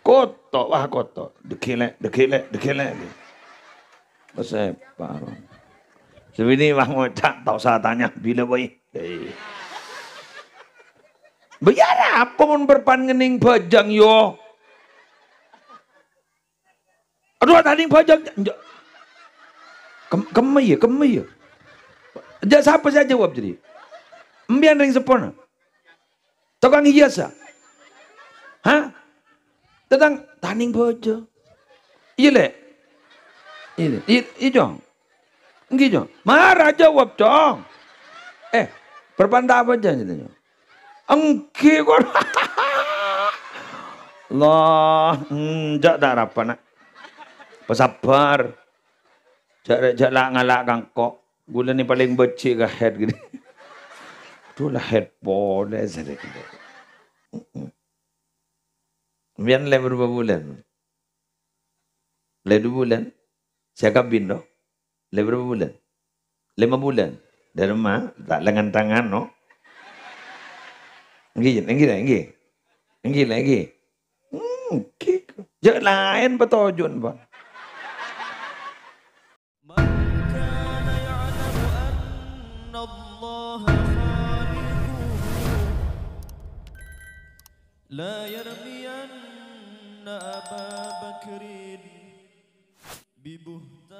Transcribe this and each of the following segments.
Kotok wah kotok. Dekilek. Saya parah. Sebini wah ngocak tak usah tanya bila boy. Biar apa pun berpan ngening bajang yo. Aduh tadi bajang. Kemai ya. Siapa saya jawab jadi? Mbian ring sepona. Tukang hiasa. Hah? Tentang taning bojo. Iya le. Iya jong. Nggih jong. Marah jawab jong. Berpanda apa aja gitu. Engki kok. Allah, jak tak apa nak. Pesabar. Jak ngalak kangkok. Gula ni paling becik ke head gini. Itulah head boleh sedek. Biar le berapa bulan? Le 2 bulan. Saya kabin doh. Le berapa bulan? 5 bulan. Dari rumah tak lengan tangan no. Enggih lagi. Jak lain petojun Pak. لا يرمين أبا بكر ببهتان.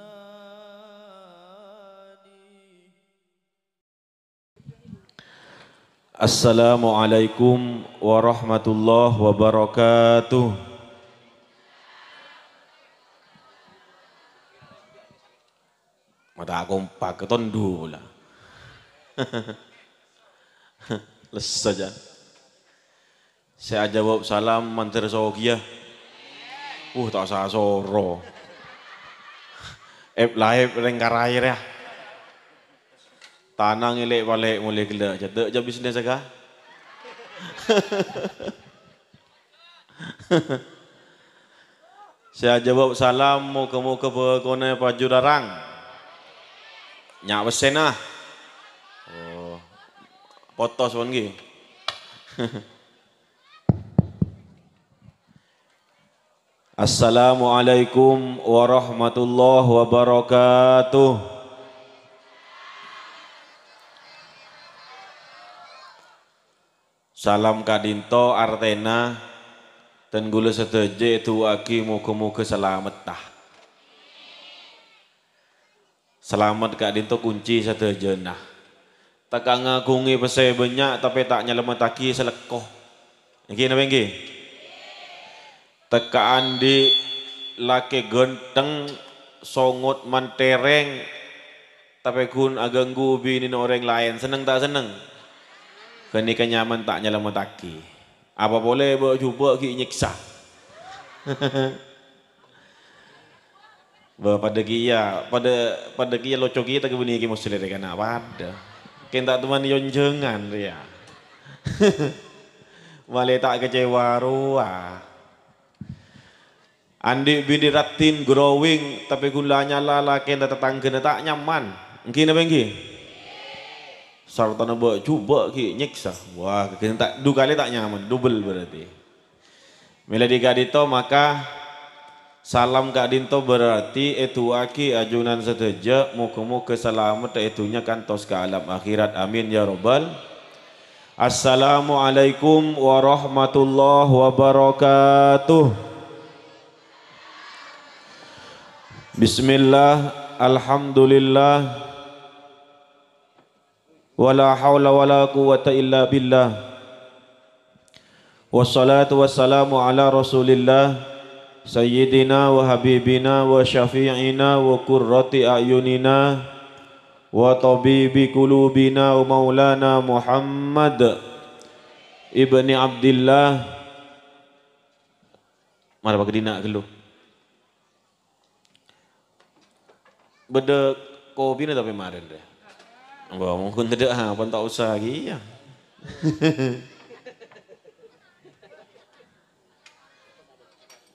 Assalamualaikum warahmatullahi wabarakatuh. Mata kompak ketondu lah. Les saja. Saya jawab salam mantir sogia. Tak usah soro. Laib rengkarai ya. Tanang ilek balik mulai gila. Jatuh jam bisnis agak. Saya jawab salam muka-muka berkona paju darang. Nyak besen lah. Potos pun gitu. Assalamualaikum warahmatullahi wabarakatuh. Salam kadinto artena dan gula seteje itu aki muka-muka selamat tah. Selamat kadinto kunci seteje nah. Tak ngagungi pesai banyak tapi tak nyelamataki selekoh. Iki napa iki? Tekaan di laki genteng songot mantereng tapi kun aganggu binin orang lain seneng tak seneng kini kenyaman tak nyelamataki apa boleh bawa cuba ki nyiksa pada kia locok kita kebuni ki muslim kan apa ada kita teman yonjengan dia wale tak kecewa ruah. Andi bini ratin growing tapi gulanya lala kena tetangga tak nyaman. Mungkin apa nggih? Sarta nabo coba ki nyiksa. Wah, kena tak 2 kali tak nyaman, double berarti. Mila dikadito maka salam kak dinto berarti itu aki ajunan seteja muka-muka selamat itunya kantos ke alam akhirat. Amin ya robbal. Assalamualaikum warahmatullahi wabarakatuh. Bismillah, alhamdulillah, wala hawla wala quwwata illa billah. Wassalatu wassalamu ala rasulillah, sayyidina wa habibina wa syafi'ina wa qurrati a'yunina wa tabibi qulubina wa maulana Muhammad ibni Abdillah. Mana pakai dina geluh? Beda kopi ni tapi kemarin deh. Wah, mungkin tidak apa tak usah lagi ya.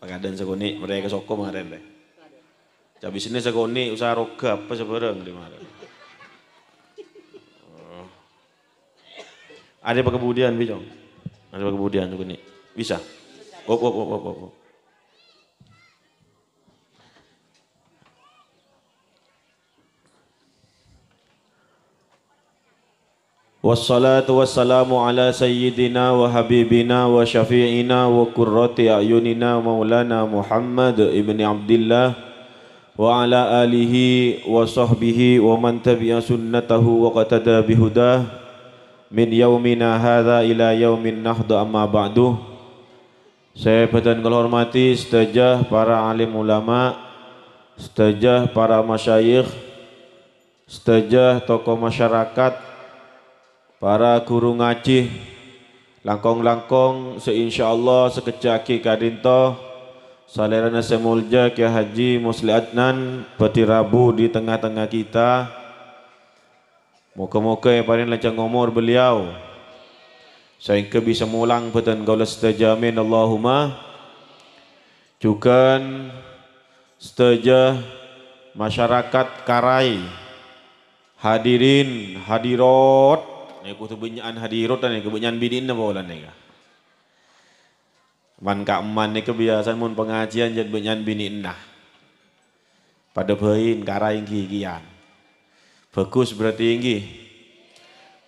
Pakadan sekoni mereka soko kemarin deh. Habis ini sekoni usaha roga apa sebarang di mana. Ada apa kemudian bijong? Ada apa kemudian sekoni? Bisa. Op. Wassalatu wassalamu ala sayyidina wa habibina wa syafi'ina wa qurrati a'yunina maulana Muhammad ibn Abdillah wa ala alihi wa sahbihi wa man tabi'a sunnatahu wa qatada bihudah min yaumina hadha ila yaumin nahda amma ba'du. Saya berdan hormati setajah para alim ulama, setajah para masyayikh, setajah tokoh masyarakat, para guru ngaji, langkong-langkong seinsyaallah sekejaki kadinto salerana semulja Kiai Haji Musli Adnan Petirabu di tengah-tengah kita. Moga-moga yang paling lancang umur beliau sehingga bisa mulang petan gaula setajah, amin Allahumma. Juga setajah masyarakat Karai, hadirin hadirat, aku tu benyaan hadirat dan kebanyakan bidin na bawalan ni ka. Man ka man ni kebiasaan mun pengajian jadi benyaan bidin nah. Pada bain Karai gigian. Bagus berarti inggi.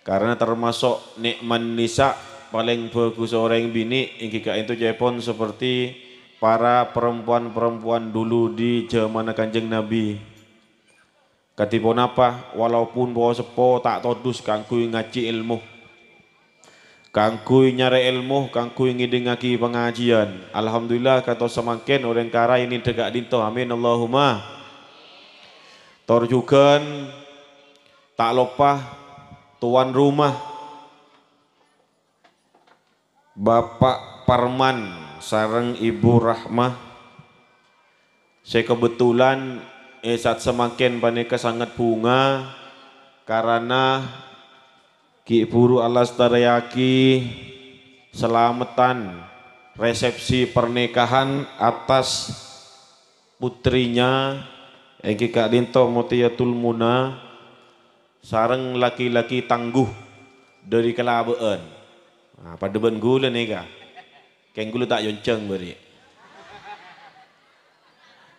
Karena termasuk nikman nisa paling bagus orang bini inggi ka itu Jepun seperti para perempuan-perempuan dulu di zaman Kanjeng Nabi. Katipun apa, walaupun bawa sepo tak todus kangkui ngaji ilmu, kangkui nyari ilmu, kangkui ngidengaki pengajian. Alhamdulillah kata semakin orang Karai ini tegak dinto, amin Allahumma. Tor juga tak lupa tuan rumah Bapak Parman sareng Ibu Rahmah. Saya kebetulan saat semakin paneka sangat bunga karena Ki Buru Alastarayaki selamatan resepsi pernikahan atas putrinya Eki Kak Dinto Motiyatul Muna sareng laki-laki tangguh dari Kelabaan. Nah, pada ben gula nih kak, keng gula tak yonceng beri.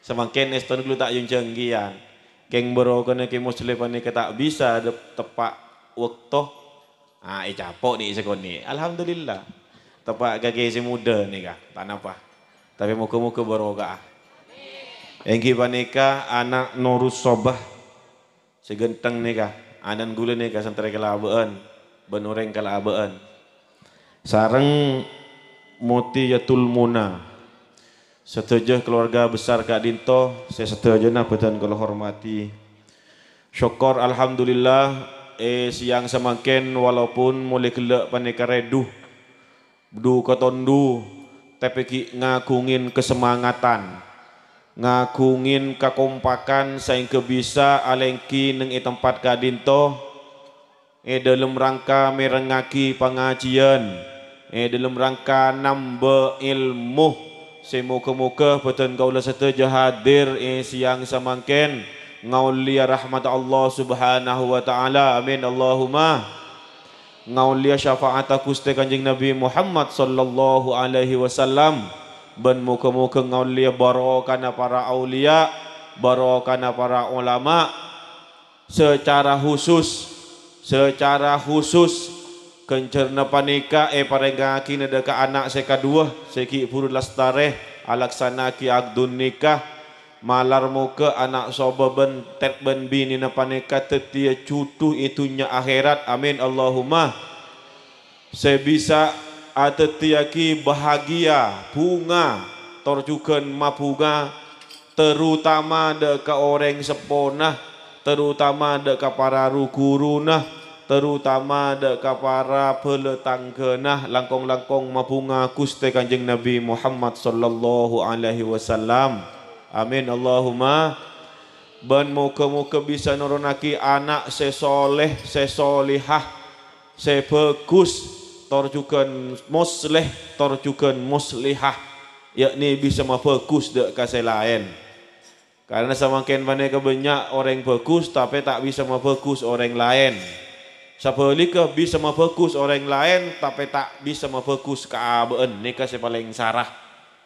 Semakin eston gula tak yonceng gian, keng bero kena ke muslim ni tak bisa tepak waktu. Ah, capok ni sekoni. Alhamdulillah, tepak kaki si muda nih kak, tak napa. Tapi muka-muka barokah. Engki panika anak Norus Sobah segenteng nih kak, anan gula nih kak santri Kelabaan, benoreng Kelabaan. Sareng Motiyatul Muna. Setuju keluarga besar Kak Dinto, saya setuju nah badan kalau hormati. Syukur alhamdulillah siang semakin walaupun mulai gelak panika reduh. Du kotondu tapi ngagungin kesemangatan. Ngagungin kekompakan sehingga bisa alengki neng tempat Kak Dinto dalam rangka merengaki pengajian. Dalam rangka nambah ilmu, semoga-moga betul kaulah setuju hadir siang samangken ngaulia rahmat Allah subhanahu wa ta'ala, amin Allahumma. Ngaulia syafaat Gusti Kanjeng Nabi Muhammad sallallahu alaihi wasallam, ben moga-moga ngaulia barokana para aulia, barokana para ulama, secara khusus kencerna panika parengaki nedeka anak saya kedua seki Buru Lastare alaksana ki agdun nikah malar muka anak soba ben tet ben bini na panika tetia cutu itunya akhirat, amin Allahumma. Saya bisa atetia ki bahagia bunga torjukan mabunga terutama deka orang seponah, terutama deka para gurunah, terutama deka para peletanggenah langkong-langkong mabunga Gusti Kanjeng Nabi Muhammad sallallahu alaihi wasallam, amin Allahumma. Ben muka-muka bisa nurunaki anak sesoleh sesolihah sebagus torjukan musleh torjukan muslihah, yakni bisa mabagus deka selain. Karena semakin banyak banyak orang bagus tapi tak bisa mabagus orang lain. Sebaliknya bisa mabagus orang lain tapi tak bisa mabagus keabaan. Nika saya paling sarah.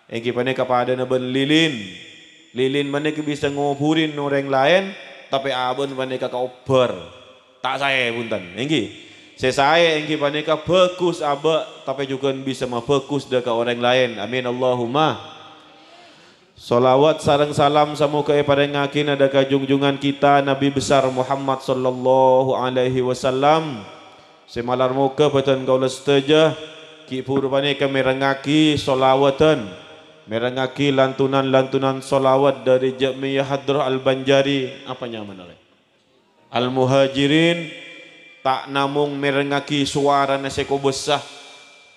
Yang kita kepada naben lilin mana bisa ngoburin orang lain tapi abon mana ober. Tak saya punten. Yang Saya engki panika fokus aba tapi juga bisa fokus dekat orang lain. Amin Allahumma. Salawat sareng salam semoga kepada ngakin ada kajunjungan kita Nabi besar Muhammad sallallahu alaihi wasallam. Semalar muka patan kaula seteja ki pur panika merengaki salawatan, merengaki lantunan-lantunan salawat dari Jamiyah Hadrah Al-Banjari apa nyaman oleh Al-Muhajirin. Tak namung merengaki suara naseko besar,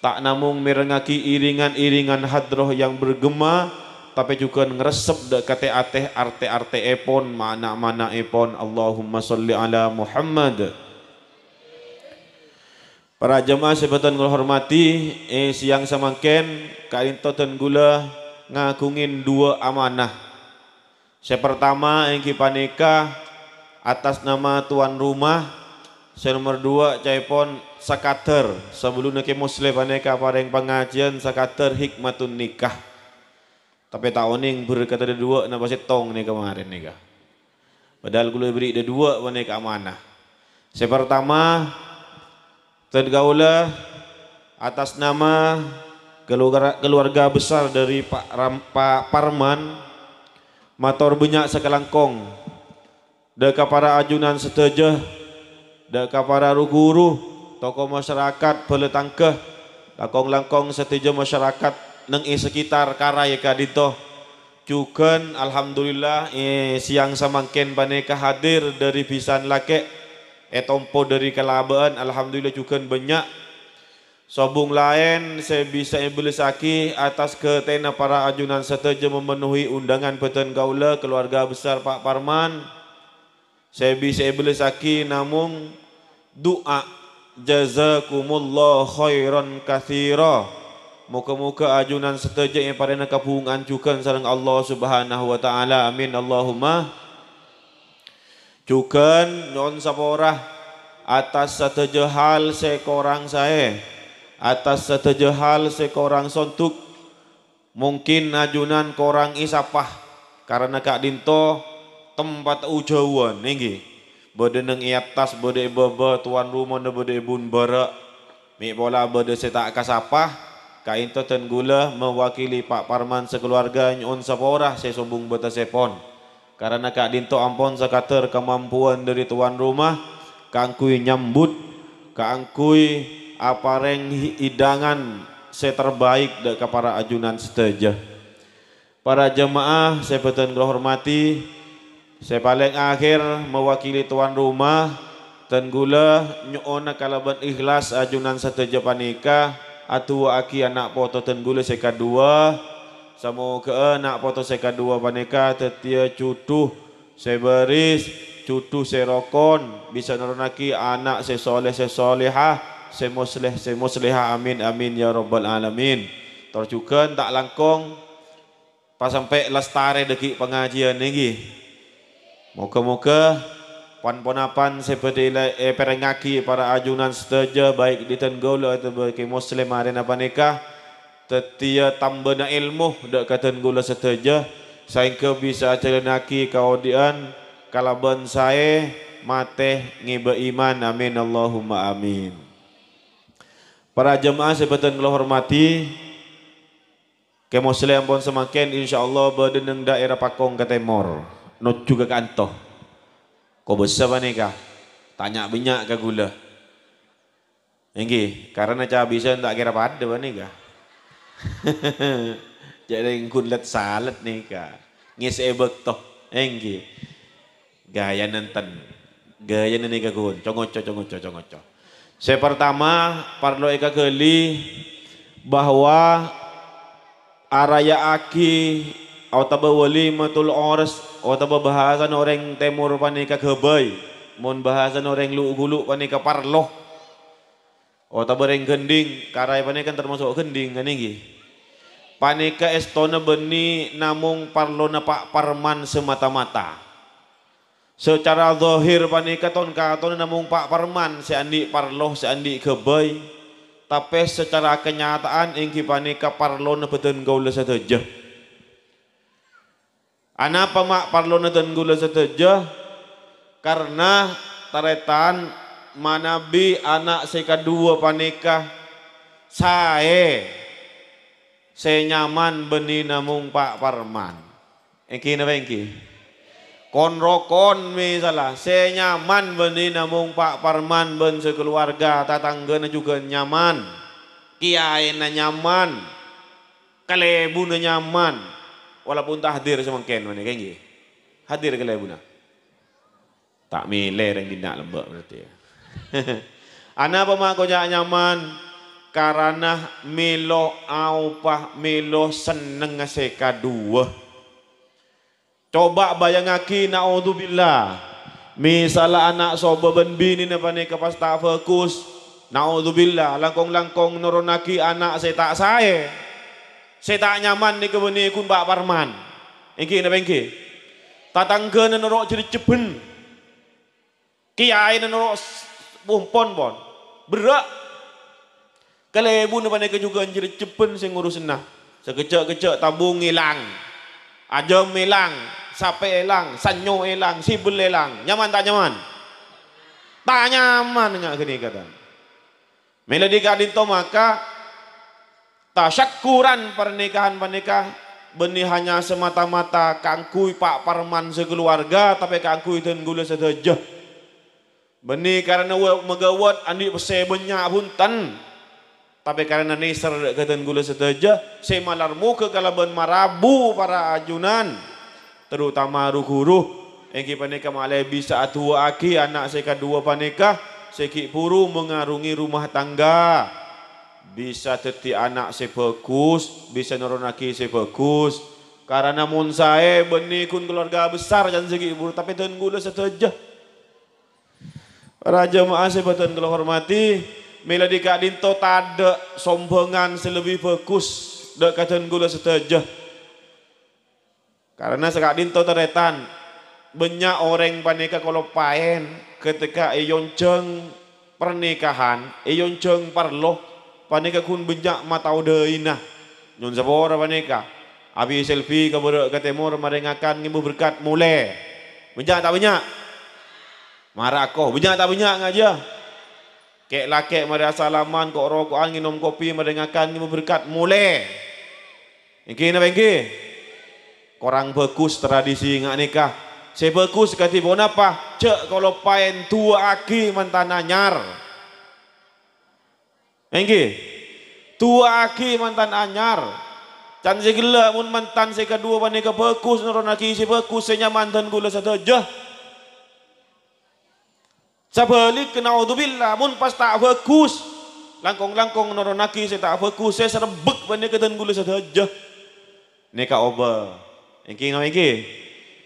tak namung merengaki iringan-iringan hadroh yang bergema, tapi juga ngeresep dekat ateh arte-arte epon, mana-mana epon. Allahumma salli ala Muhammad. Para jemaah sebatan kula hormati, siang samangken kainto ten gula ngagungin dua amanah. Yang pertama engki panika atas nama tuan rumah. Saya nomor 2 caipon sakater sebelum ke muslim paneka pareng pengajian sakater hikmatun nikah. Tapi tahuning berkata ada dua na pasti tong nih kemarin nih. Padahal gue beri ada dua paneka amanah. Saya pertama tergaula atas nama keluarga besar dari Pak Parman mator banyak sekelangkong deka para ajunan setejah deka para guru, tokoh masyarakat peletangkeh, langkong-langkong setuju masyarakat neng sekitar karaya kadito. Cuken alhamdulillah siang samangken paneka hadir dari pisan lake, etompo dari kelabaan alhamdulillah cuken banyak. Sobung lain saya bisa ibelisaki atas ketena para ajunan setuju memenuhi undangan peten gaula keluarga besar Pak Parman. Saya bisa ibelisaki namung doa jazakumullah khairan katsira. Muka-muka ajunan setuju yang pada kapungan cukan sareng Allah Subhanahu wa taala. Amin Allahumma. Cukan nyon saporah atas setuju hal sekorang saya. Atas setuju hal sekorang sontuk. Mungkin ajunan korang isapah karena Kak Dinto tempat ujauan nggih. Bode neng iatas bode baba tuan rumah ne bode bun bara. Mi bola bode setak kasapah kainto ten gula mewakili Pak Parman sekeluarga nyon saporah saya sombong beta sepon. Karena Kak Dinto ampon sakater kemampuan dari tuan rumah kangkui nyambut kangkui apareng hidangan seterbaik dek para ajunan seteja. Para jemaah saya beten hormati. Saya paling akhir mewakili tuan rumah tenggula nyona kalaban ikhlas ajunan seteja panika atu aki anak foto tenggula seka dua samo ke anak foto seka dua panika tetia cutuh saya beris cutuh saya rokon bisa nurunaki anak saya solehah saya muslihah amin amin ya rabbal alamin. Terjukan tak langkong pas sampai lestare deki pengajian niki. Moga-moga pan-ponapan seperti perengaki para ajunan seteja baik di Tenggol atau bagi muslim arena panika tetia tambana ilmu dak Tenggol seteja sehingga bisa celenaki kaudian kalaban saya mate ngiba iman amin Allahumma amin. Para jemaah sebeten kula hormati ke muslim pun semakin insyaallah berdeneng daerah Pakong ke Timur. Not juga kantoh. Kau besar panika? Tanya banyak ke gula. Enggi, karena cah bisa tak kira pada panika. Jadi kulit salad nika. Ngis ebek toh. Enggi. Gaya nenten. Gaya nika kun. Congoco. Saya pertama parlo eka keli bahwa araya aki atau walimatul ors atau bahasan orang timur panika gebay mun bahasan orang lu panika parloh atau bareng gending karai panika termasuk gending kan ini panika estona beni namung parlona Pak Parman semata-mata secara zahir panika ton katon namung Pak Parman seandi parloh seandi gebay tapi secara kenyataan ingki panika parlona beten gaula sateja. Anapa mak parlona dan gula seteja karena taretan manabi anak saya kedua panikah saya nyaman beni namung Pak Parman. Engki napa engki? Kon rokon misalnya saya nyaman beni namung Pak Parman ben sekeluarga, tetanggana juga nyaman, kiai na nyaman, kalebu na nyaman, walaupun tak hadir semangken mana engki? Hadir kalebu na. Tak milih yang tindak lembek berarti ya. Ana pemako nyaman karena melo aupah melo seneng seka dua. Coba bayangaki naudzubillah. Misalnya anak soba ben bini napa nika pas tak fokus. Naudzubillah langkong-langkong nuronaki anak saya tak saya. Saya tak nyaman ni kebeni kun Pak Parman. Engki napa engki? Tatanggeuna nerok jadi ceben. Kiai nerok bumpon pon. Berak. Kalebu ni pandai juga jadi cepen sing ngurus nah. Sekecek-kecek tabung hilang. Ajam hilang, sape hilang, sanyo hilang, sibel hilang. Nyaman tak nyaman? Tak nyaman ngak gini kata. Melodi kadinto maka tasyakuran pernikahan benih hanya semata-mata kangkui Pak Parman sekeluarga tapi kangkui dan gula sedejah. Benih karena megawat andi pese banyak huntan. Tapi karena nisar katan gula seteja, saya malar muka kalaban marabu para ajunan, terutama ruh-ruh. Engki panika malai bisa atua aki anak saya kedua panika, seki puru mengarungi rumah tangga. Bisa teti anak saya fokus, bisa nuronaki saya fokus. Karena mun saya benih kun keluarga besar dan seki puru tapi tan gula seteja. Para jemaah sebatan kalau hormati, mila di kadinto tada sombongan selebih fokus dak katan gula seteja. Karena sekadinto teretan banyak orang panika kalau paen ketika eyonceng pernikahan, eyonceng parloh panika kun banyak matau deina. Nyon sapora panika. Abi selfie ke temur marengakan ngimu berkat mulai. Banyak tak banyak? Marah kau, banyak tak banyak ngaja. Kek lakek mari salaman kok rokokan minum kopi mendengarkan ini berkat mulai. Engki napa engki? Korang bagus tradisi ngak nikah. Saya bagus kati bon apa? Cek kalau paen tua aki mantan anyar. Engki? Tua aki mantan anyar. Can segala mun mantan saya kedua panika bagus nuron aki si bagus saya mantan gula sateja. Sabalik naudzubillah mun pas tak fokus langkong-langkong noronaki saya tak fokus saya serebek bani kedan gula saja neka oba engki ngawiki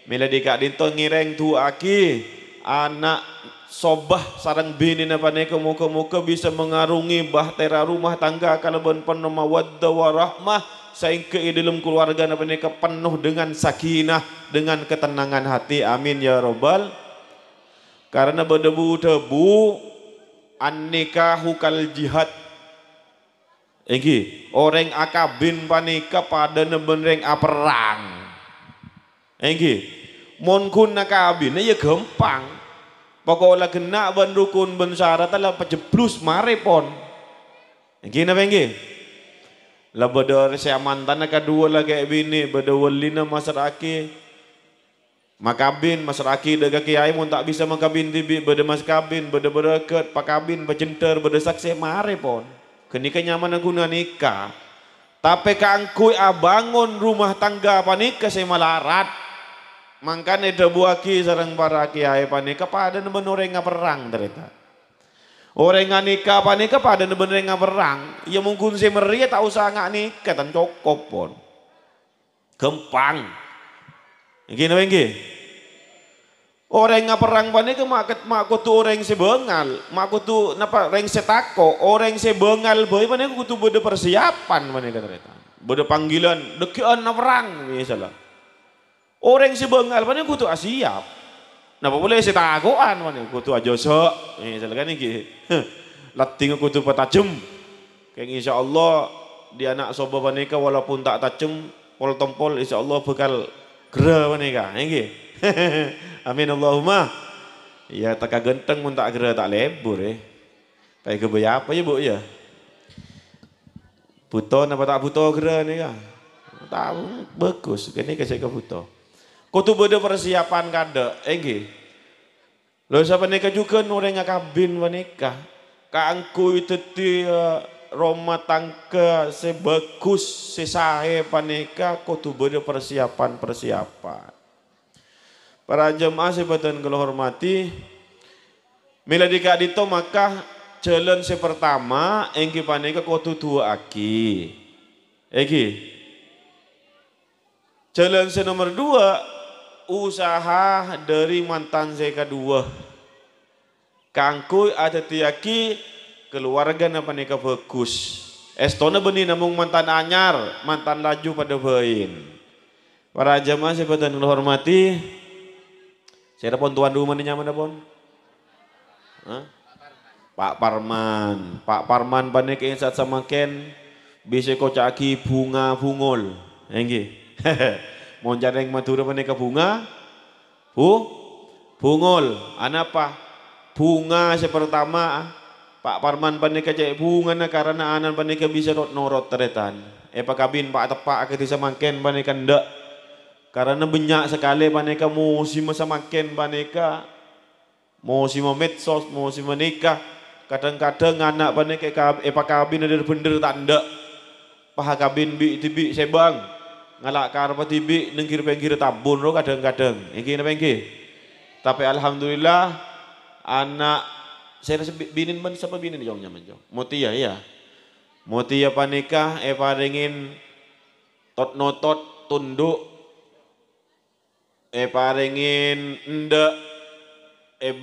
mila dika dinto ngireng tu aki anak sobah sarang bini napa neka muka-muka bisa mengarungi bahtera rumah tangga kalaban penuh mawaddah warahmah sehingga dalam keluarga napa neka penuh dengan sakinah dengan ketenangan hati amin ya robbal. Karena berdebu-debu an-nikahu kal jihad. Engki, orang akabin panika pada nebenreng aperang. Engki, mon kun akabin ya gampang. Pokoknya kena ben rukun ben syarat lah pejeblus mare pon. Engki napa engki? Lah bedor saya mantan kedua lagi bini bedawalina masaraki. Makabin masaraki daga kiai mun tak bisa makabin tibi beda mas kabin beda bereket pakabin bacenter beda saksi mare pon kenika nyaman guna nikah tapi kangkui abangun rumah tangga panika saya malarat mangkane debuaki sareng para kiai panika pada benoreng perang ternyata orang nikah panika pada benoreng perang ya mungkin saya meriah tak usah ngak nikah tan cokop pon gampang gini wengi orang ngaperang panika mak kutu orang sebengal mak kutu napa orang setako orang sebengal boy panika kutu beda persiapan panika ternyata beda panggilan dekian naperang misalnya orang sebengal panika kutu asiap napa boleh setakoan panika kutu ajosok misalnya kan iki lating kutu patajem kayak insyaallah di anak soba panika walaupun tak tajem pol tompol insyaallah bakal gera panika nggih. Amin Allahumma. Ya tak genteng pun tak kira tak lebur Pakai kebaya apa ya bu ya? Buton apa tak buto kira ni kan? Tahu bagus, kini kasih ke buto. Kau tu beda persiapan kada, enggih. Lalu siapa nikah juga norengnya kabin menikah. Kaangku itu rumah tangga sebagus sesahe panika kau tu beda persiapan. Para jemaah sebatan kalau hormati, mila dika dito maka jalan sepertama engki panika kau tu dua aki. Egi. Jalan nomor 2 usaha dari mantan saya kedua. Kangku ada tiaki keluarga napa nikah bagus. Estona beni namung mantan anyar, mantan laju pada bain. Para jamaah sebatan hormati. Saya pon tuan rumah ni nyaman pon. Pak Parman panik insat sama Ken bisa kocaki bunga bungol. Enggih. Mau jarang Madura panika bunga. Bungol. Anapa? Bunga sepertama Pak Parman panika cek bunga na karena anan panika bisa norot teretan. Pak kabin Pak tepak ke desa makin panika ndak. Karena banyak sekali panika musim semakin panika musim medsos, musim menikah. Kadang-kadang anak panika Pak kabin ada bener tak ndak. Pak kabin tibi sebang. Ngalak karpa tibi nengkir-pengkir tabun ro kadang-kadang. Iki napa iki? Tapi alhamdulillah anak saya rasa binin man siapa binin jong nyaman jong. Mutia ya. Mutia panikah paringin tot notot tunduk paringin ndak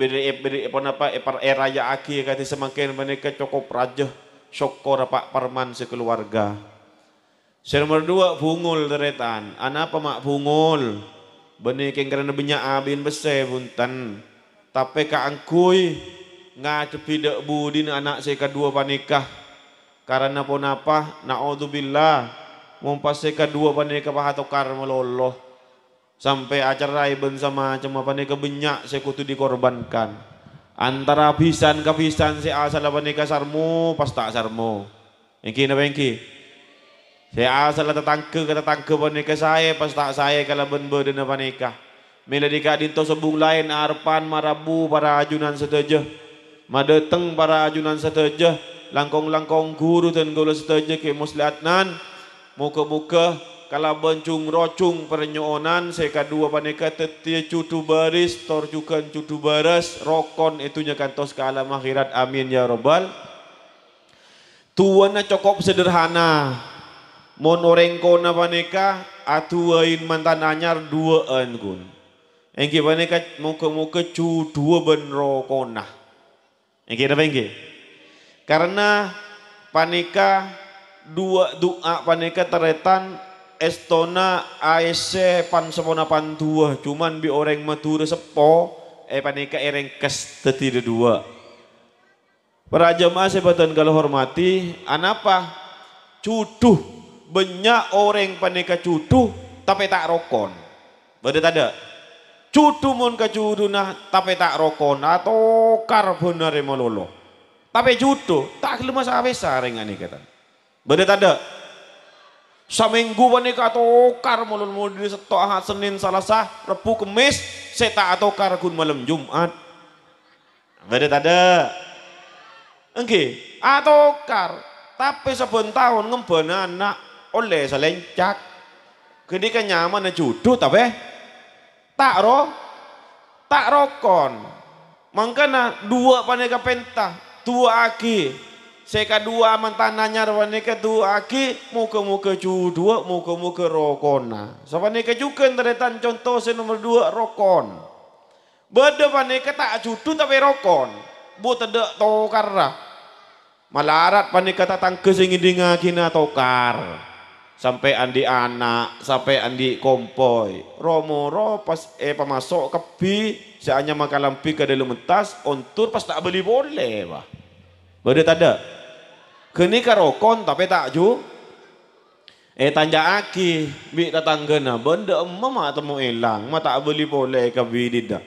beri apa raya aki kati semakin panika cukup raja syukur Pak Parman sekeluarga. Nomor 2 bungul teretan. Anapa mak bungul? Benih karena banyak abin besar buntan. Tapi kaangkui ngadepi dak budin anak saya kedua panikah. Karena pun apa? Naudzubillah. Mumpas saya kedua panikah pahatokar meloloh. Sampai acara iben sama cuma panikah banyak saya kutu dikorbankan. Antara habisan kehabisan saya asal panikah sarmu pas tak sarmu. Engki napa engki? Saya asal tetangga panika saya pas tak saya kalau ben-ben panika. Mila dika dinto sebung lain arpan marabu para ajunan seteja. Madeteng para ajunan seteja. Langkong-langkong guru dan gula seteja ke muslihatnan. Muka-muka kalau bencung rocung perenyoonan saya kedua panika tetia cutu baris torjukan cutu baras rokon itunya kantos ke alam akhirat amin ya robbal. Tuana cukup sederhana. Mon orang kona panika atuain mantan anyar 2an kun. Engki panika muka-muka cu 2 benro kona. Engki apa engki? Karena panika 2 doa panika teretan estona ASC pan sepona pan 2 cuman bi orang matura sepo panika ereng kes teti 2. Para jemaah sebatan kalau hormati anapa cuduh banyak orang panika cuduh tapi tak rokon. Betul ada? Cuduh mon ke cuduh nah tapi tak rokon atau kar benar melolo. Tapi cuduh tak kelima sabesa rengani kata. Betul ada? Seminggu panika atau kar melolo di setok Ahad Senin Selasa Rabu Kamis saya tak atau kar kun malam Jumat. Betul ada? Engke atau kar tapi saben tahun ngembana anak oleh selencak ketika nyaman na juduh tapi tak rokon mangkana 2 panika penta 2 aki saya kedua mantan nanyar panika 2 aki muka-muka juduh muka-muka rokona so panika juga teretan contoh nomor 2 rokon beda panika tak juduh tapi rokon bu tidak tokar malarat panika tatang kesingidinga kina tokar sampai andi anak, sampai andi kompoi. Romoro pas pamasok kepi, seanya makalampi ke dalam tas, ontur pas tak beli boleh, bah. Beda tada. Kini karokon tapi tak ju. Tanja aki, bi tatanggana, benda mama temu elang, ma tak beli boleh ke bidida.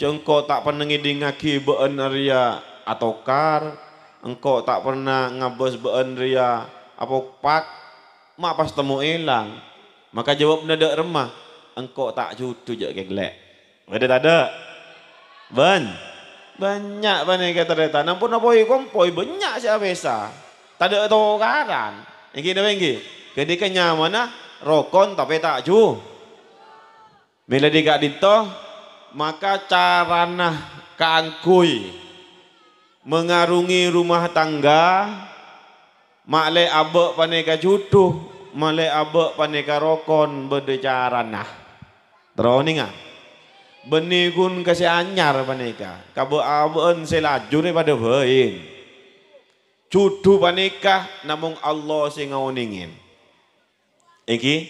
engkau tak pernah ngidingaki beun ria atokar, engkau tak pernah ngabes beun ria apa pak, mak pas temu hilang. Maka jawab nada remah, engkau tak jutu je keglek. Ada tak ada? Banyak banyak kata data. Nampun apoi kompoi banyak siapa besa. Tak ada tokaran. Iki dah bengi. Ketika nyamana rokon tapi tak ju. Bila dikak dito maka carana kaangkui mengarungi rumah tangga makle abek paneka jutuh makle abek paneka rokon bede carana. Teroninga. Benih kun kasih anyar paneka. Kabe aben selaju daripada bain. Cudu paneka namung Allah sing ngauningin. Iki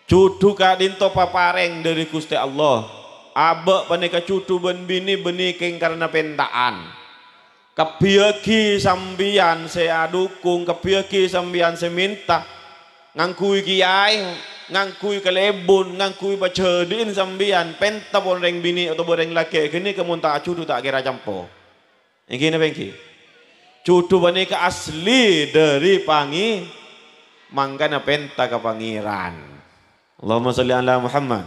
cudu kadinto papareng dari Gusti Allah. Abek paneka cudu ben bini benih keng karena pentaan. Kebiaki sambian saya dukung, kebiaki sambian saya minta. Ngangkui kiai, ngangkui kelebun, ngangkui bacedin sambian, penta pun reng bini atau boreng laki. Kini kemun tak cudu tak kira campo. Ini apa ini? Cudu paneka asli dari pangi, mangkana penta ke pangeran. Allahumma salli ala Muhammad.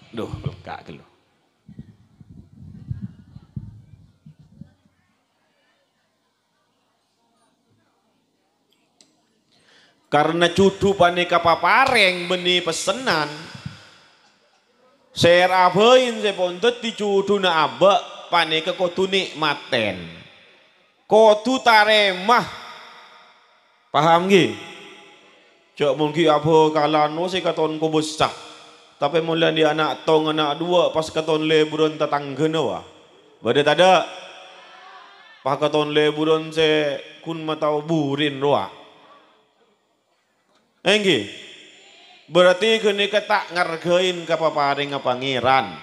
Duh, lekak ke lu. Karena cudu paneka papareng benih pesenan. Saya abain saya pontet di cudu na abak paneka kotu nikmaten. Kotu taremah. Paham gi? Cok mungkin apa kalano si katon ko besar. Tapi mula dia anak tong anak dua pas katon leburan tetangga nawa. Bade tada. Pas katon leburan se kun matau burin roa. Enggi. Berarti kini ketak ngargain kapaparing pangeran.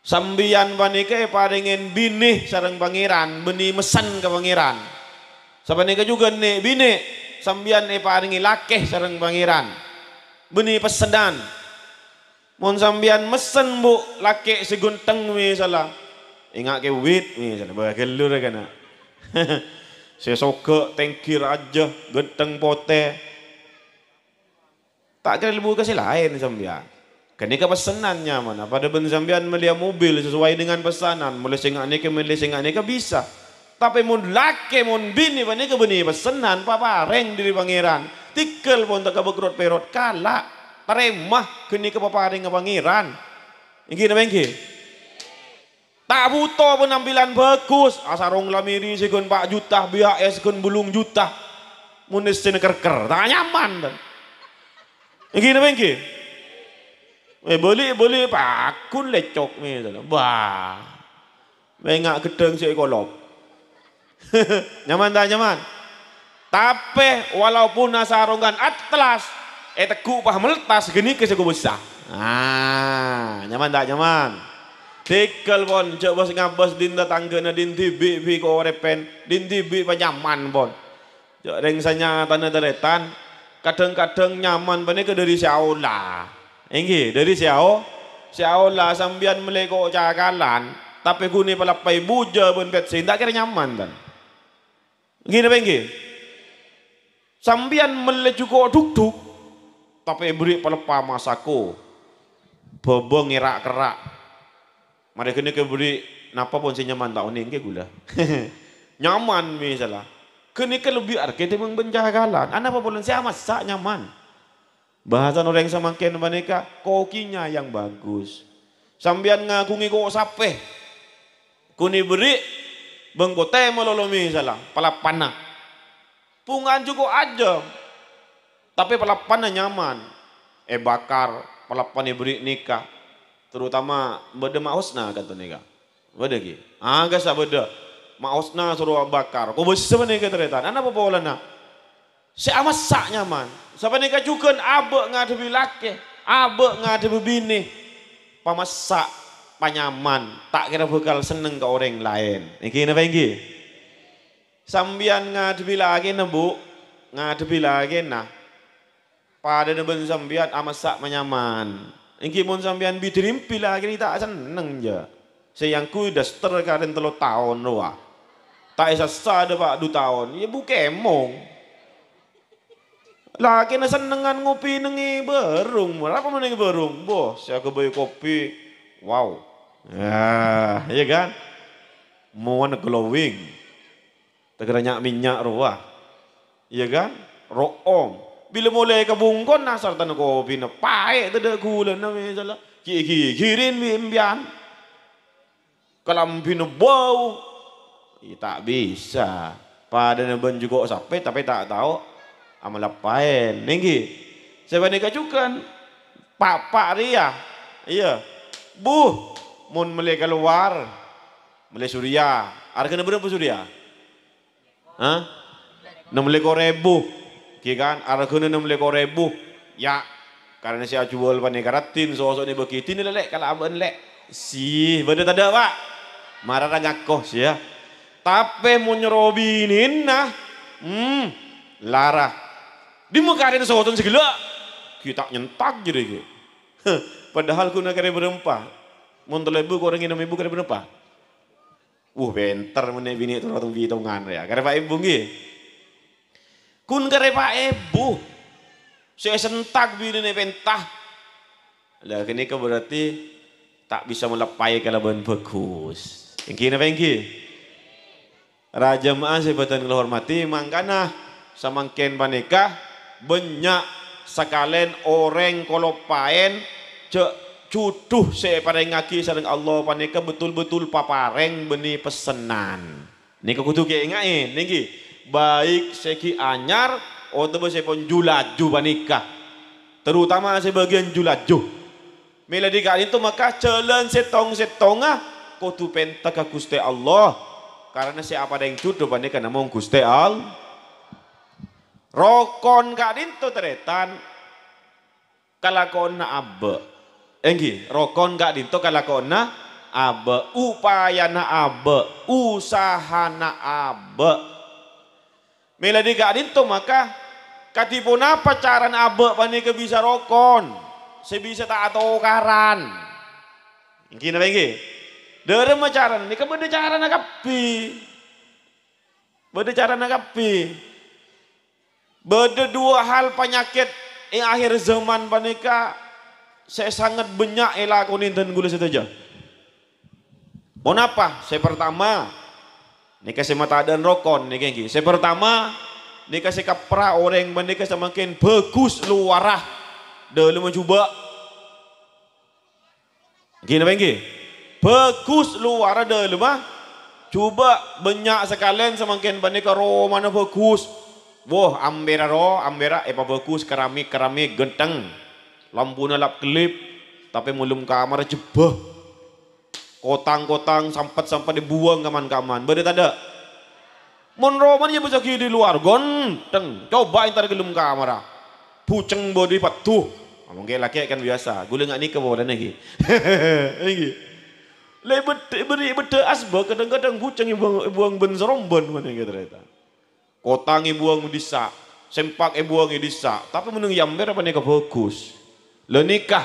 Sambian panika paringin binih sareng pangeran, benih mesen ke pangeran. Sapanika juga nih bini sambian paringi lakeh sareng pangeran. Benih pesenan. Mon sambian mesen bu lakeh segunteng misalnya. Ingat ke wit misalnya bagelur kana. Sesoke tengkir aja genteng pote. Tak kira lebu kasih lain sambian. Kenika pesanannya mana? Pada ben sambian melihat mobil sesuai dengan pesanan. Mulai singa neka bisa. Tapi mun laki mun bini panika beni pesanan papareng diri pangeran. Tikel pun tak kebekrot perot kala. Taremah kenika papareng pangeran. Iki na bengki. Tak butuh penampilan bagus. Asarong lamiri sekun 4 juta, biak sekun bulung juta. Mun sen kerker, tak nyaman dan. Iki na bengki. Boleh pakun lecok misalnya. Wah. Mengak gedeng si kolop. Nyaman tak nyaman? Tapi walaupun nasarongan atlas, teku pah meletas gini ke seku besar. Nyaman tak nyaman? Tikel pon coba ngabas dinda tangga na din tibi bi ko repen, din tibi pa nyaman pon. Jok rengsanya tanah deretan, kadang-kadang nyaman bani ke dari siaula. Enggi dari siaula sambian meleko cakalan, tapi guni palapai buja ben petsin tak kira nyaman dan. Gini bengki. Sambian melejuko duk-duk, tapi beri pelepa masako. Bobong ngerak-kerak. Mari kini ke beri napa pun si nyaman tak uning ke gula. Nyaman misalnya. Kini ke lebih arke temang bencakalan. Anak apa boleh saya masak nyaman. Bahasa orang semakin mereka kokinya yang bagus. Sambian ngakungi kok sape. Kuni beri bengkote melolomi salah palapana. Pungan cukup aja. Tapi palapana nyaman. Bakar palapan beri nikah. Terutama beda mausna kata nikah. Beda ki. Agak sa beda. Mausna suruh bakar. Kau bisa menikah ternyata. Anak apa bola nak? Si amat sak nyaman. Siapa nikah juga abe ngadepi laki, abe ngadepi bini. Pamasak panyaman, tak kira bakal seneng ke orang lain. Iki napa iki? Sambian ngadepi lagi nebu, ngadepi lagi nah. Pada neben sambian amat sak panyaman. Engki mun sampean bitirimpi lah kini tak seneng je. Sayangku daster karen 3 tahun doa. Tak isa ada pak 2 tahun. Ya bukemong. Lah kena senengan ngopi nengi berung. Berapa menengi berung? Boh, saya kebayu kopi. Wow. Ya, iya kan? Mau glowing. Tegeranya minyak roa. Iya kan? Room. Bila mulai kebungkon nasar tanah kopi na pae tada gula na misalnya. Kirin bimbian. Kalampi na bau. Tak bisa. Pada na ban juga sampai tapi tak tahu amal apain. Nenggi. Saya bandingkan juga. Papa dia. Iya. Mun mulai keluar. Mulai Surya. Harga berapa Surya? Hah? 6.000. Kan harganya 6.000. Ya. Karena saya jual panekaratin sosok ni begitu ni lek kalau aban lek. Si, bener tak ada pak? Marah ngakoh sih ya. Tapi mau nyerobinin nah. Lara. Di muka ada sosok segala. Kita nyentak jadi gitu. Padahal kuna kare berempah. Mun 3.000 orang 6.000 kare berempah. Bentar meneh bini itu rotong bitongan ya. Kare Pak Ibu nggih. Kun kare Pak Ibu. Saya sentak bini ne pentah. Lah kene ke berarti tak bisa melepai kalaban bagus. Yang kini apa yang Raja Ma'a sebatan hormati mangkana samangken panikah banyak sekalian orang kolopain cek cuduh separeng ngaki sareng Allah panika betul-betul papareng beni pesenan. Nika kudu keingain niki baik segi anyar atau sepon julaju panika. Terutama sebagian julaju. Mila dikali itu maka jalan setong-setongah kudu pentak ka Gusti Allah. Karena siapa yang cuduh panika namung Gusti Allah. Rokon kadin tu teretan kalakon na abbe. Enggi, rokon kadin tu kalakon na abbe, upaya na abbe, usaha na abbe. Mila di kadin tu maka katipun apa cara na abbe panika bisa rokon, sebisa tak atau karan. Enggi na enggi. Dere macaran ni kabede cara na kapi. Bede cara na kapi. Beda 2 hal penyakit yang akhir zaman panika saya sangat banyak elakunin dan gula saja. Mau apa? Saya pertama nika saya mata dan rokon nika ini. Saya pertama nika saya kapra orang panika semakin bagus luarah dalam mencoba. Gini apa ini? Bagus luarah dalam coba banyak sekalian semakin panika roh mana bagus. Wah, ambera apa bagus keramik genteng. Lampu lap kelip tapi mulum kamar jebah. Kotang sampat dibuang kaman-kaman. Beda tak ada. Mon roman ya bisa di luar genteng. Coba entar gelum kamar. Puceng bodi patuh. Mungkin laki kan biasa. Gula ngak nikah bawa lagi. Lagi. Beri beda asba kadang-kadang puceng buang ben seromban mana gitu ternyata. Kotang buang disa, sempak buang disa, tapi menung yamber apa nikah bagus. Lo nikah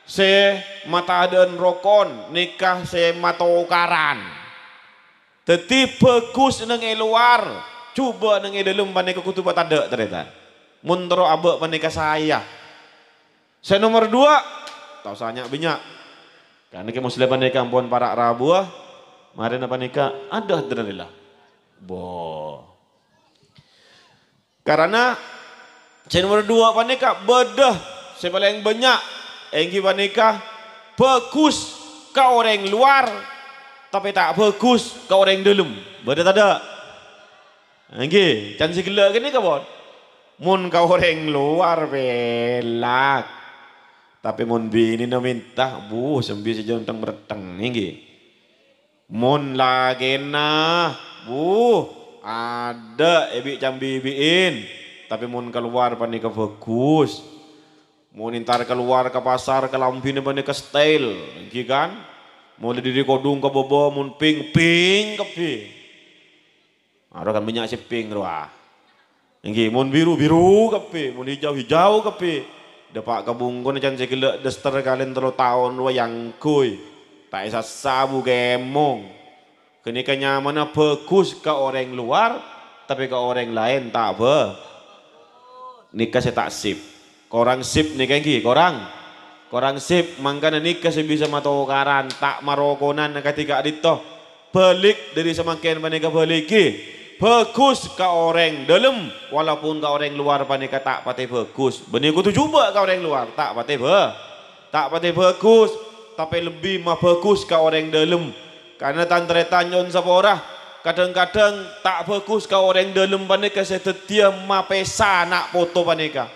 se mata dan rokon, nikah se mata karan. Teti bagus neng luar, coba neng dalam panika kutubat ada ternyata. Muntro abek panika saya. Saya nomor 2, tahu sanya banyak. Karena kita muslim panika ampun para rabuah, mari apa nikah ada alhamdulillah. Boh. Karena saya nomor 2 panika bedah saya paling banyak enggi panika bagus ke orang luar tapi tak bagus ke orang dalam. Beda tak ada. Enggi can segala gini kabon. Mun ke orang luar belak. Tapi mun bini na minta sembi sejontang bereteng enggi. Mun lagi nah ada ebi cambibiin tapi mun keluar panika bagus mun intar keluar ke pasar ke lampin panika style gitu kan mau di kodung ke bobo mun pink kepi ada kan banyak si pink doa ini mun biru kepi mun hijau kepi Depak kabungkon can segelek dester kalian 3 tahun wayang kuy. Tak isa sabu gemong. Kenika nyamannya bagus ke orang luar, tapi ke orang lain tak nikah saya tak sip. Korang sip nikah ki, korang sip. Mangkana nikah saya bisa matokaran, tak marokonan ketika dito. Balik dari semakin panika balik ki. Bagus ke orang dalam, walaupun ke orang luar panika tak pati bagus. Benih ku tu cuba ke orang luar, tak pati bagus. Tapi lebih mah bagus ke orang dalam. Karena tantretan nyon sapora kadang-kadang tak bagus ke orang dalam panika saya tetia mapesa nak foto panika.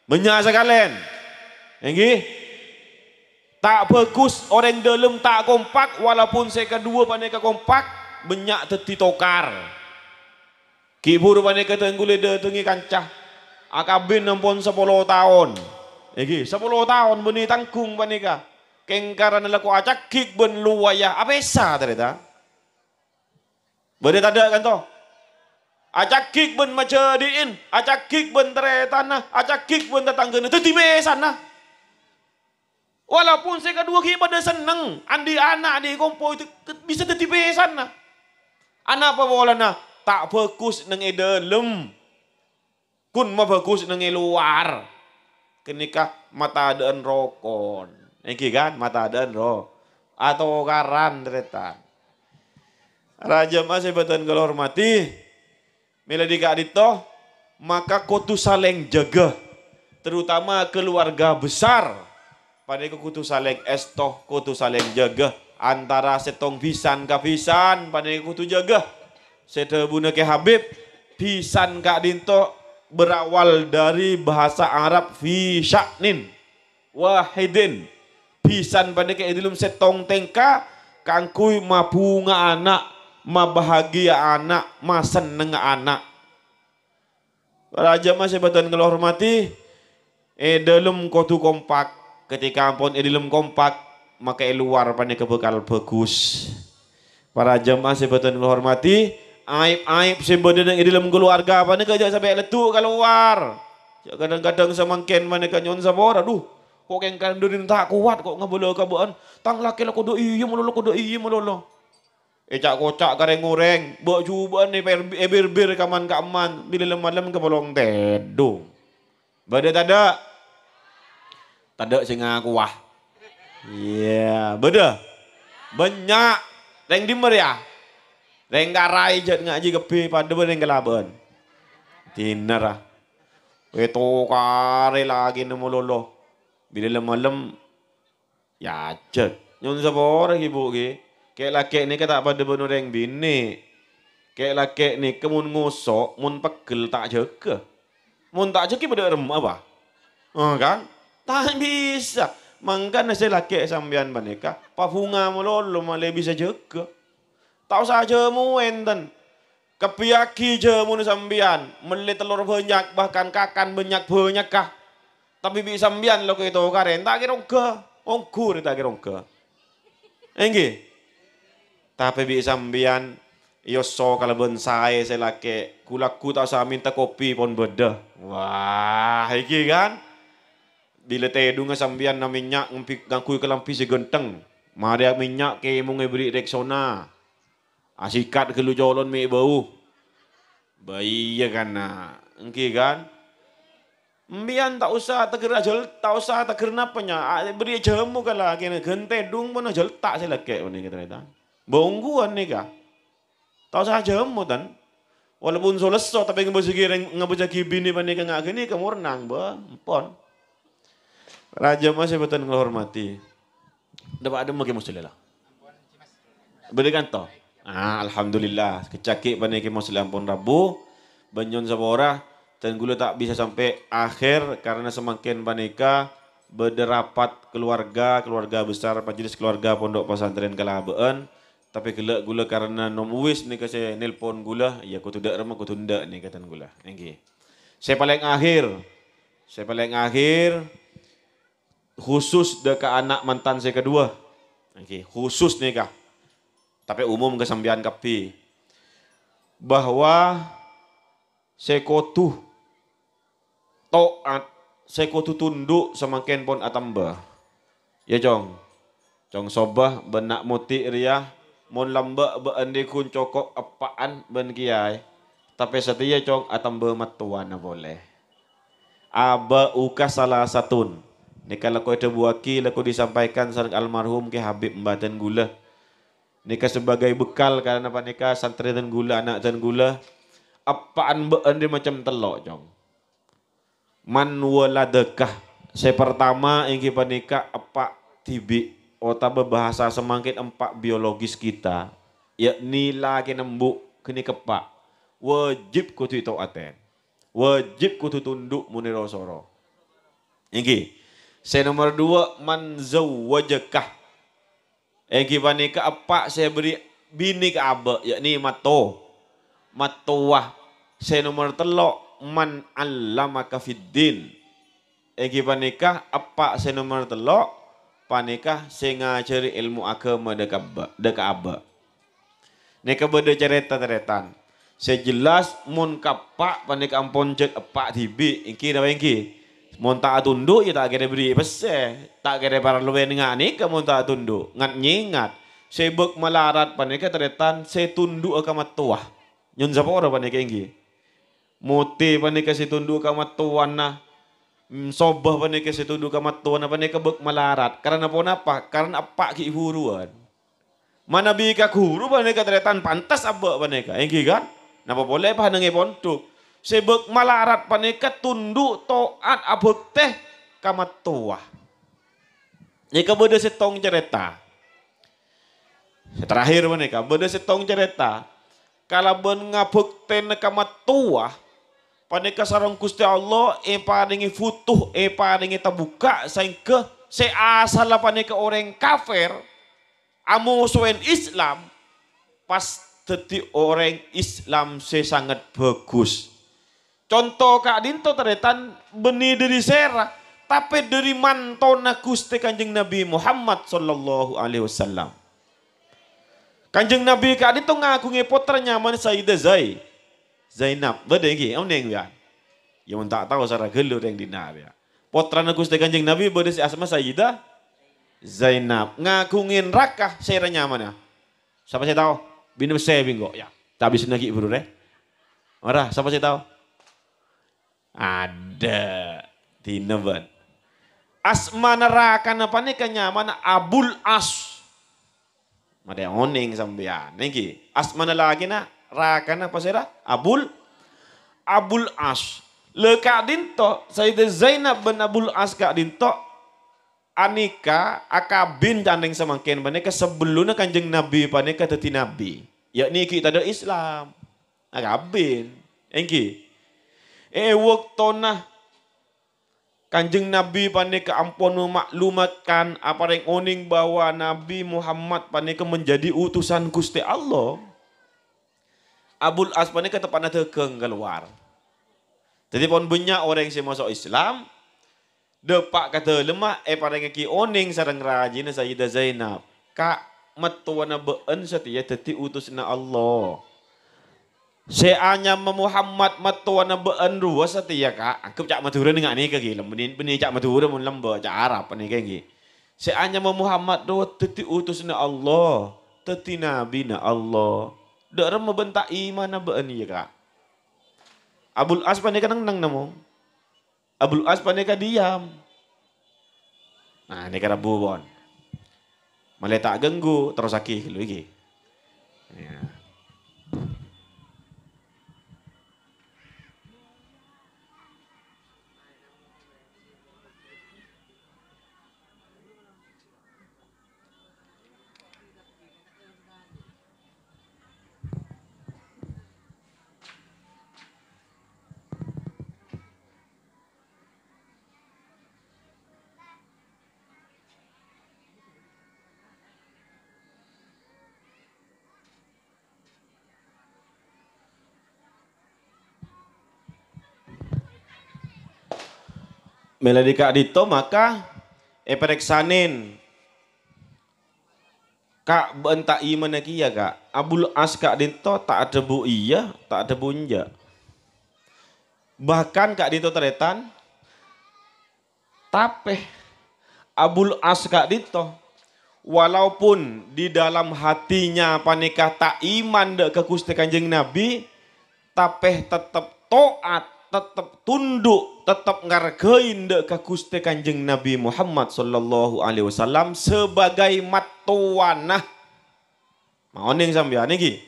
Banyak sekalian. Enggi tak bagus orang dalam tak kompak walaupun saya kedua panika kompak banyak teti tokar. Kibur panika tenggule tengi kancah. Akabin nampun 10 tahun. Enggi 10 tahun benih tanggung panika. Kengkaran laku acak kik ben luwaya apesa terita. Bade tada kan to. Acak kik ben macadiin, acak kik ben teretana, acak kik ben tetanggana teu tibesan nah. Walaupun saya kedua ki pada seneng, andi anak di kompo itu bisa teu tibesan nah. Anak apa bolana tak bagus nang dalam. Kun mah bagus nang luar. Kenika mata adaan rokon. Iki kan mata dan roh atau karan deretan. Raja masih beton kalau hormati. Mila dika dito maka kutu saling jaga terutama keluarga besar. Pada kutu saling estoh kutu saling jaga antara setong pisan ka pisan pada kutu jaga. Setebuna ke Habib pisan ka dinto berawal dari bahasa Arab fi sya'nin wahidin. Pisan pada ke dalam setong tengka kangkui mabunga anak, mabahagia anak, maseneng anak. Raja masih betul kalau hormati, dalam kotu kompak, ketika ampun dalam kompak, maka luar pada kebekal bagus. Para jemaah saya betul kalau hormati, aib-aib sebenarnya di dalam keluarga pada kerja sampai letu keluar. Kadang-kadang semangkin mana kanyon sabor, aduh. Kok yang kandurin tak kuat kok ngabelo kabaan. Tang laki lo kodo iya melolo. Ecak kocak gareng goreng. Bok cuba nih bir kaman bila lemalam ke bolong tedo. Bade tada. Tada sing aku wah. Iya, beda. Banyak reng dimer ya. Reng karai jet ngaji kepi pada reng kelaban. Tinar ah. Itu kare lagi nemu lolo. Bila malam ya cet nyon sabor ibu ki kayak laki ni kata pada benar yang bini kayak laki ni kemun ngosok mun pegel tak jaga mun tak jaga pada rem apa kan tak bisa mangkan saya laki sambian baneka pavunga mololo malah bisa jaga tak usah jamu enten kepiaki jamu sambian meli telur banyak bahkan kakan banyak kah. Tapi bisa sambian lo itu karen tak kira ongkur tak kira engge tapi bisa sambian yoso kalau bonsai saya laki kulaku tak usah minta kopi pon beda wah iki kan bila tedu sambian na minyak ngangkui kelampi segenteng maria minyak ke mung beri Rexona asikat kelu jolon mi bau bayi ya kan engge kan Mbian tak usah teger ajal, tak usah teger napanya. Beri jamu kala kena gente dung pun ajal tak sih lagi ini kita lihat. Bongguan nih kah? Tak usah jamu tan. Walaupun selesai tapi ngebaca kibini panik nggak gini kamu renang pon. Raja masih betul menghormati. Dapat ada mungkin muslilah. Berikan toh. Alhamdulillah. Kecakik panik muslim pun Rabu. Banyon sabora. Dan gula tak bisa sampai akhir karena semakin baneka berderapat keluarga besar majelis keluarga pondok pesantren Kalabaan tapi gula karena nomuwis nih saya nelpon gula ya aku tidak ramah aku tunda nih kata gula nggih saya paling akhir khusus dekat anak mantan saya kedua nggih khusus nih kah tapi umum kesambian kapi bahwa saya kotuh toat saya kutu tunduk semakin pon atamba. Ya Cong. Cong sobah benak muti ria. Mon lamba beandi kun cokok apaan ben kiai. Tapi setia Cong atamba matuan na boleh. Aba uka salah satun. Ni kalau kau itu buaki laku disampaikan sareng almarhum ke Habib Mbaten Gula. Nika sebagai bekal karena apa nika santri dan gula anak dan gula apaan beandi macam telok Cong. Man waladekah saya pertama ingin panika apa tibi otaba bahasa semangkit empat biologis kita yakni lagi nembuk kini kepak wajib kutu itu aten wajib kutu tunduk muniro soro. Ingin saya nomor 2 man zawwajekah ingin panika apa saya beri bini ke aba yakni matoah. Saya nomor 3 man allamaka fiddin. Egi panikah apa saya nomor 3 panikah saya ngajari ilmu agama deka aba. Nika beda cerita-ceretan. Saya jelas mun kapak panikah ampon cek apa tibi ingki dah ingki. Mun tak tunduk ya tak kira beri pese. Tak kira para luwe ngak nika mun tak tunduk. Ngat nyingat. Saya bek malarat panikah ceretan saya tunduk ke matuah. Nyun siapa orang panikah ingki. Muti panika si tunduk ka matuan na sobah panika si tunduk ka matuan na panika bek malarat karena apa? Karena apa ki huruan mana bi ka guru panika tretan pantas abak panika engki kan napa boleh pa nangi pontuk sebek malarat panika tunduk toat abek teh ka matuah nika beda setong cerita terakhir panika beda setong cerita kalau ben ngabek teh ka matuah panika sarang Gusti Allah paringi futuh paringi terbuka sehingga se asal panika orang kafir amu suen Islam pas dadi orang Islam se sangat bagus. Contoh Kak Dinto teretan beni dari sera tapi dari mantona Gusti Kanjeng Nabi Muhammad sallallahu alaihi wasallam. Kanjeng Nabi Kak Dinto ngagungi putranya man Sayyidah Zainab, beda lagi, neng ya. Yang tak tahu secara gelur yang dinar ya. Putra Gusti Kanjeng Nabi beda si asma Sayyidah Zainab. Ngagungin rakah seranya mana? Siapa saya tahu? Bina saya bingo ya. Tak habis lagi bro deh. Ora, siapa saya tahu? Ada di Neban. Asma neraka apa nih kenyamana Abul As. Ada yang oning sampean. Niki asma lagi na rakana apa sera? Abul As. Le Kak Dinto, Sayyidah Zainab bin Abul As Kak Dinto anika akabin candeng semakin panika sebelumnya Kanjeng Nabi panika teti nabi. Yakni kita ada Islam. Akabin. Engki. Waktona Kanjeng Nabi panika ampun maklumatkan apa yang oning bahwa Nabi Muhammad panika menjadi utusan Gusti Allah. Abul As panika tepana tegeng keluar. Jadi pon banyak orang yang masuk Islam depak kata lemah paling ki oning sareng rajin Sayyidah Zainab. Kak matuana beun setia teti utusna Allah. Seanya Muhammad matuana beun ruas setia Kak. Angkep cak matura ngak ni ke gila benih cak matura mun lemba cak Arab ni ke gi. Seanya Muhammad do teti utusna Allah, teti nabi na Allah. Dak rem bentak iman beun ya Kak. Abul As panika nang namo. Abul As panika diam. Nah, ini kira buon. Malah tak ganggu terus aki lu iki. Ya. Meladi Kak Dito maka pereksanin Kak bentak iman lagi ya Kak. Abul As Kak Dito tak ada bu iya, tak ada bunja. Bahkan Kak Dito teretan Tapi Abul As Kak Dito, walaupun di dalam hatinya panikah tak iman dek ke Gusti Kanjeng Nabi, tapi tetap taat, tetap tunduk, tetap ngargain dek ke Gusti Kanjeng Nabi Muhammad sallallahu alaihi wasallam sebagai matuanah. Mau ning sampeyan iki.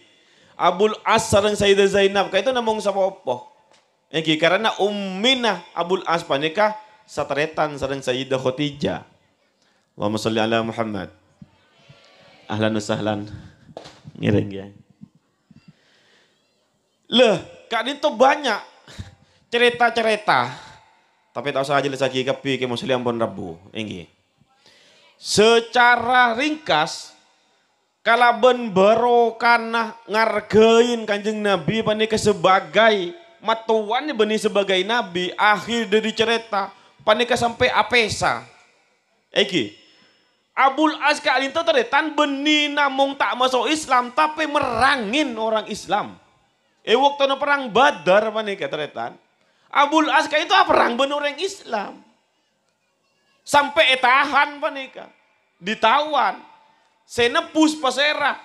Abul As sareng Sayyidah Zainab ka itu namung sapa-apa. Iki karena ummina Abul As panikah sateretan sareng Sayyidah Khadijah. Allahumma sholli ala Muhammad. Ahlan wa sahlan. Ngiring ya. Kak Dito banyak cerita-cerita. Tapi tak usah jelas lagi kapi ke muslim pun Rabu. Ini. Secara ringkas, kalaben barokana ngargain Kanjeng Nabi panika sebagai matuannya benih sebagai Nabi, akhir dari cerita panika sampai apesa. Eki. Abul As Kak Dito teretan benih namung tak masuk Islam tapi merangin orang Islam. Waktu perang Badar panika teretan. Abul As itu perang bener orang Islam. Sampai etahan panika. Ditawan. Senepus pasera.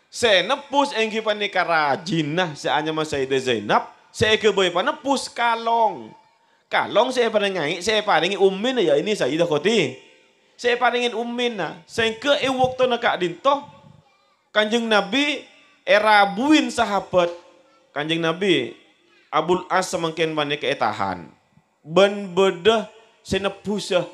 Senepus enggi panika rajinah. Seanya mas Sayyidah Zainab. Saya keboy panepus kalong. Kalong saya pada ngai. Saya paringi ummin ya ini Sayyidah Khoti. Saya paringin ummin na. Sehingga waktu na Kak Dinto. Kanjeng Nabi erabuin sahabat. Kanjeng Nabi Abul As semangkin panika etahan. Ben bedah senepusah.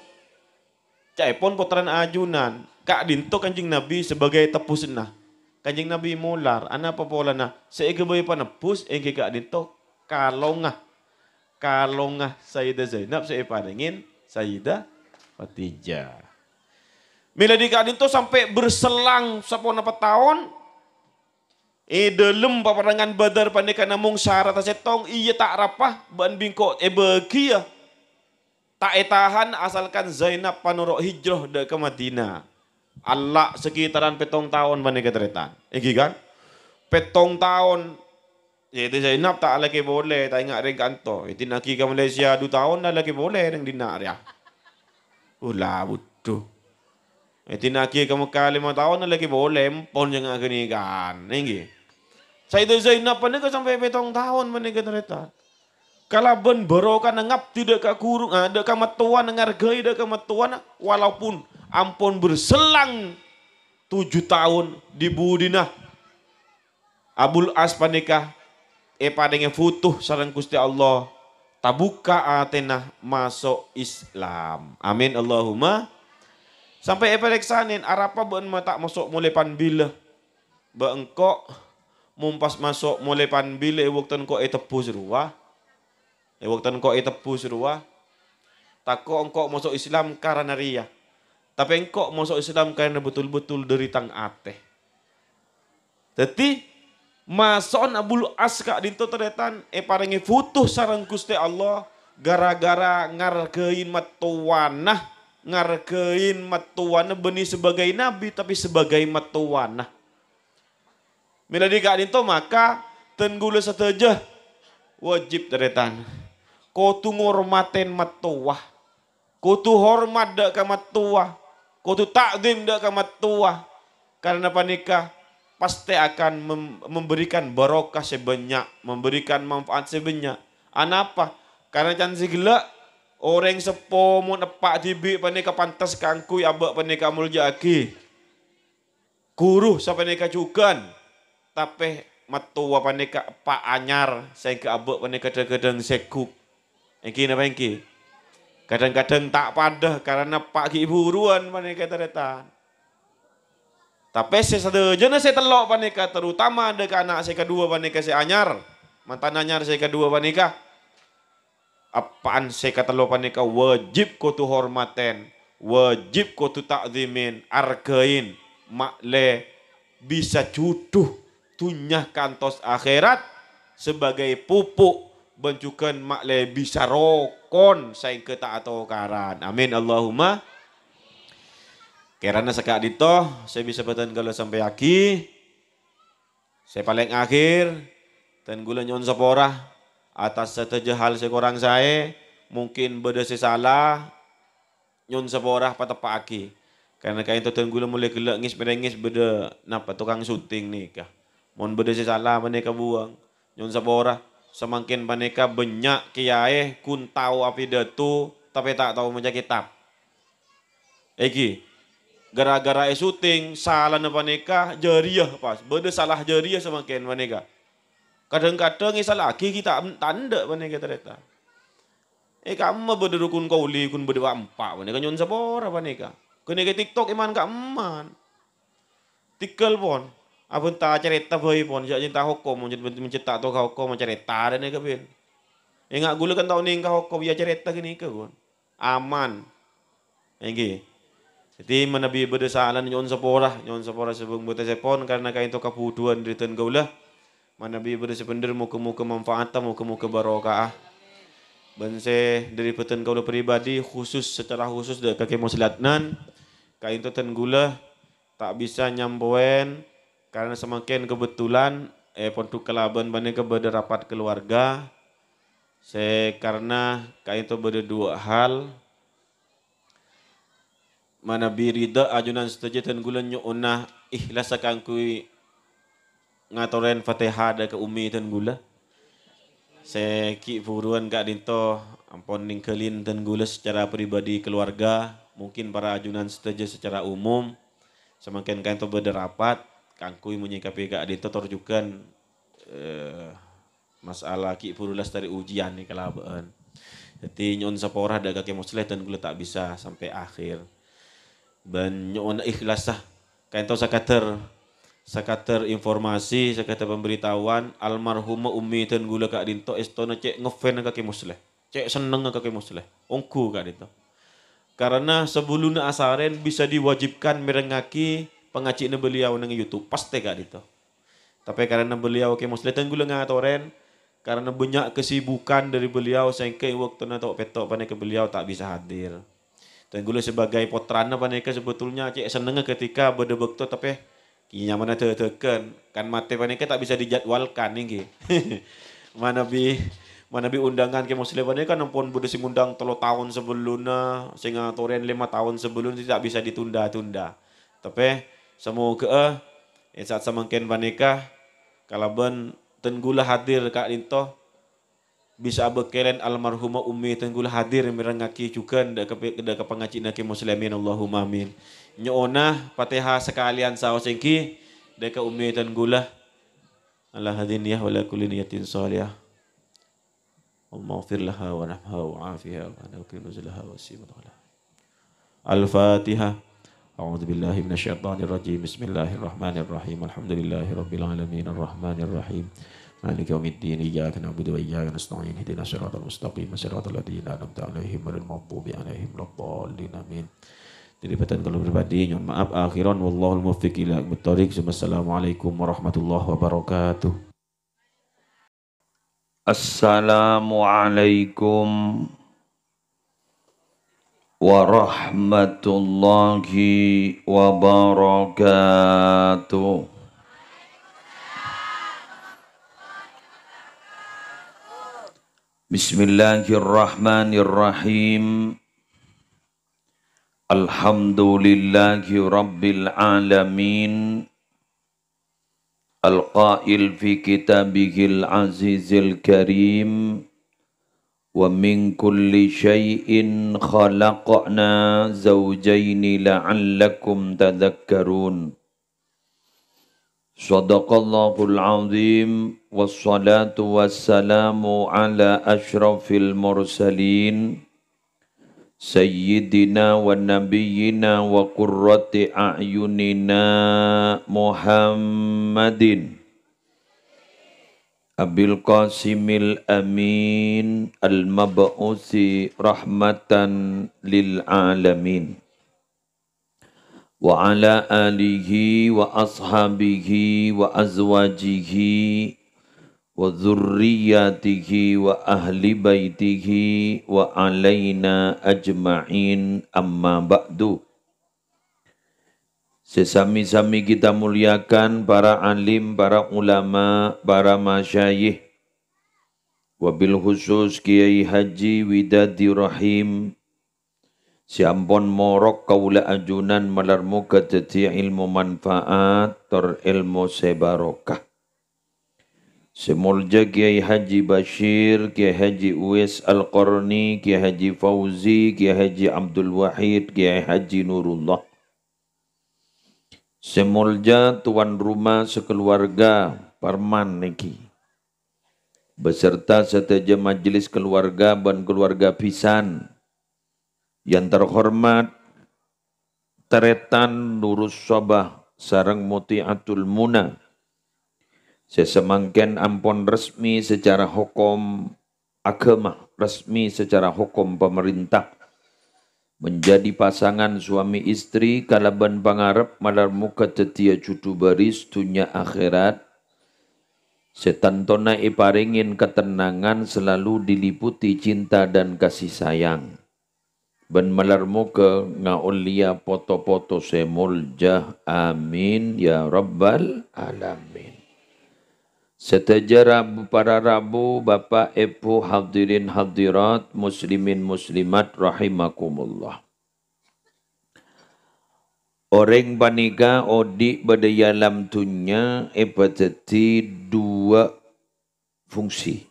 Caipon putaran ajunan. Kak Dinto Kanjeng Nabi sebagai tepusna. Kanjeng Nabi mular. Ana apa pola na. Seege boy panepus. Engke Kak Dinto kalongah. Kalongah Sayyidah Zainab. Saya paringin Sayyidah Khadijah. Mila di Kak Dinto sampai berselang 10 tahun. Dalam paparangan Badar panika namung syarat setong iya tak rapah ban bingko bagi ya. Tak etahan asalkan Zainab panurok hijrah ke Madinah. Allah sekitaran 7 tahun panika teretan. Iki kan? 7 tahun. Jadi Zainab tak lagi boleh tak ingat ring kanto. Itu nak ke Malaysia 2 tahun dah lagi boleh ring dinak ya. Ulah butuh. Itu nak ke Mekah 5 tahun dah lagi boleh pon jangan gini kan. Nggih. Sayyidah Zainab panika sampai 7 tahun panika tereta. Kalaben barokan ngap tidak ka kurung, ada ka matuan ngargai da ka matuan walaupun ampun berselang 7 tahun di budina. Abul As panika padenge futuh sareng Gusti Allah tabuka atenah masuk Islam. Amin Allahumma. Sampai epereksanin arapa beun mata masuk mulai panbila. Beengkok mumpas masuk mulai panbila waktu engkau tepus ruah. Waktu engkau tepus ruah. Tako engkau masuk Islam karena ria. Tapi engkau masuk Islam karena betul-betul dari tang ateh. Jadi masuk Abul As Kak Dinto teretan paringi futuh sareng Gusti Allah gara-gara ngargain matuanah. Ngargain matuanah benih sebagai nabi tapi sebagai matuanah. Mila di Kak Dinto maka tenggula sateja wajib teretan. Kau tu ngormaten matuah. Kau tu hormat dak ka matuah. Kau tu takdim dak ka matuah. Karena panika pasti akan memberikan barokah sebanyak, memberikan manfaat sebanyak. Anapa? Karena can sigela orang sepo mun epak tibi panika pantas kangkui abak panika mulja aki. Kuruh sa panika cukan. Tapi matua panika pak anyar sehingga abak panika kadang-kadang sekuk. Engki napa engki? Kadang-kadang tak padah karena pak ki buruan panika teretan. Tapi sesadejana saya telok panika terutama ada anak saya kedua panika saya anyar. Mantan anyar saya kedua panika. Apaan saya kata lo panika wajib ko tu hormaten, wajib ko tu takzimin, argain, makle bisa cuduh tunyah kantos akhirat sebagai pupuk bencukan makle bisa rokon saya keta atau karan. Amin Allahumma. Karena sekak dito saya bisa batan kalau sampai aki. Saya paling akhir dan gula nyon saporah atas seteja hal sekorang saya mungkin beda salah nyon saborah patapaki. Karena kain tuan gula mulai gelak ngis berengis beda napa tukang syuting ni kah. Mon beda salah maneka buang. Nyon saborah semakin maneka banyak kiai kun tahu api datu tapi tak tahu macam kitab. Eki gara-gara syuting salah napa maneka jariah pas. Beda salah jariah semakin maneka. Kadang-kadang salah lagi kita tanda maneka ternyata. Kamu berdukun kauli kun berdua empat maneka nyon saborah maneka. Kena ke TikTok iman kak eman. Tikal pon. Apa tak cerita boy pon. Jadi cinta hukum. Mencetak tu kau hukum cerita dan ni kabin. Enggak gula kan tahu ni kau hukum biar cerita gini ke pon. Aman. Engi. Jadi menabi berdesalan nyon sepora sebelum buat sepon karena kain tu kapuduan di ten gaulah. Menabi berdesepender muka-muka manfaatan muka-muka barokah. Bense dari peten gaulah pribadi khusus secara khusus dari kaki muslatnan. Kain tu tenggula tak bisa nyamboen karena semakin kebetulan pontu kelaban bani ke rapat keluarga karena kain tu beda dua hal mana birida ajunan setuju tenggula nyuunah ikhlas akan kui ngatoren Fatihah ke umi tenggula ki buruan kak dinto ampon ningkelin tenggula secara pribadi keluarga mungkin para ajunan setuju secara umum semakin kain to berderapat kangkui menyikapi kak adito torjukan masalah ki purulas dari ujian nih kelabaan jadi nyon saporah daga ke muslim dan gula tak bisa sampai akhir dan nyon ikhlas sah kain to sakater informasi sakater pemberitahuan almarhumah ummi dan gula kak dinto estona cek ngefan kaki muslim cek seneng kaki muslim ongku kak dinto. Karena sebelum asaren bisa diwajibkan merengaki pengaci beliau nang YouTube pasti kak itu. Tapi karena beliau ke muslim gula ngatoren karena banyak kesibukan dari beliau sehingga waktu nato petok paneka beliau tak bisa hadir. Dan gula sebagai potrana paneka sebetulnya cek seneng ketika berdebekto tapi kinya mana tekan kan mate paneka tak bisa dijadwalkan nih. Mana bi undangan ke muslim ini kan ampun budak sing undang 3 tahun sebelumnya sehingga toren 5 tahun sebelum tidak bisa ditunda-tunda. Tapi semoga saat semakin panikah kalaban tenggula hadir kak dinto bisa bekelen almarhumah ummi tenggula hadir merengaki juga ndak ke pengaci naki muslimin Allahumma amin. Nyoona Fatihah sekalian saos singki deka ummi tenggula Allah hadiniyah wala kulli niyatin shalihah. اللهم اغفر لها ونحها وعافها وعنا وكل نزلها وسيمة لها الفاتحة أعوذ بالله من الشيطان الرجيم بسم الله الرحمن الرحيم الحمد لله رب العالمين الرحمن الرحيم مالك يوم الدين إياك نعبد وإياك نستعين اهدنا الصراط المستقيم صراط الذين أنعمت عليهم غير المغضوب عليهم ولا الضالين آمين. Jadi kalau pribadi nyon maaf akhiran wallahul muwaffiq ila aqwamit thoriq. Wassalamualaikum warahmatullahi wabarakatuh. Assalamualaikum warahmatullahi wabarakatuh. Bismillahirrahmanirrahim. Alhamdulillahi rabbil alamin. Al-Qail fi kitabihil azizil karim wa min kulli syai'in khalaqna zawjaini la'allakum tadhakkarun. Sadaqallahul azim wassalatu wassalamu ala ashrafil mursalin Sayyidina wa nabiyyina wa qurrati a'yunina Muhammadin Abil Qasimil Amin Al-Mab'usi rahmatan lil alamin wa ala alihi wa ashabihi wa azwajihi wa dzurriyyatihi wa ahli baitihi wa alaina ajma'in amma ba'du. Sesami-sami kita muliakan para alim, para ulama, para masyayikh, wabil khusus Kiai Haji Widadi Rahim Si ampon morok kaula ajunan malarmu keteti ilmu manfaat tor ilmu sebarokah. Semulja Kiai Haji Bashir, Kiai Haji Uwais Al-Qarni, Kiai Haji Fauzi, Kiai Haji Abdul Wahid, Kiai Haji Nurullah. Semulja tuan rumah sekeluarga Parman niki. Beserta seteja majelis keluarga dan keluarga pisan. Yang terhormat Teretan Nurus Sabah sareng Mutiatul Muna. Sesemangken ampun resmi secara hukum agama, resmi secara hukum pemerintah. Menjadi pasangan suami istri kalaban pangarep malar muka tetia cucu baris dunia akhirat. Setantona iparingin ketenangan selalu diliputi cinta dan kasih sayang. Ben malar muka ngaulia foto-foto semuljah amin ya rabbal alamin. Seteja para Rabu, Bapak, Ibu, hadirin hadirat, muslimin muslimat rahimakumullah. Orang panika odi badayalam tunya epateti dua fungsi.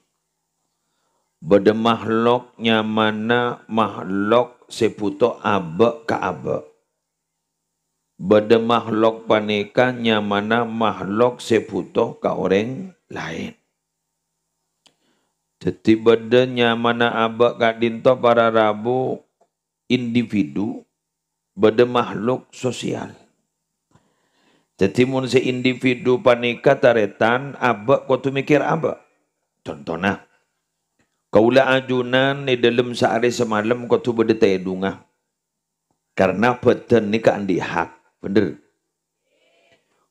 Bada makhluk nyamana makhluk seputo abe ka abe. Bada makhluk panika nyamana makhluk seputo ka orang lain. Jadi bada nyamana abe ka dinto para Rabu individu. Bada makhluk sosial. Jadi mun se individu panika taretan abe kau tu mikir abe. Contohnya. Kaula ajunan ni dalam sehari semalam kau tu bada tedunga. Karena badan ni kan dihak. Bener.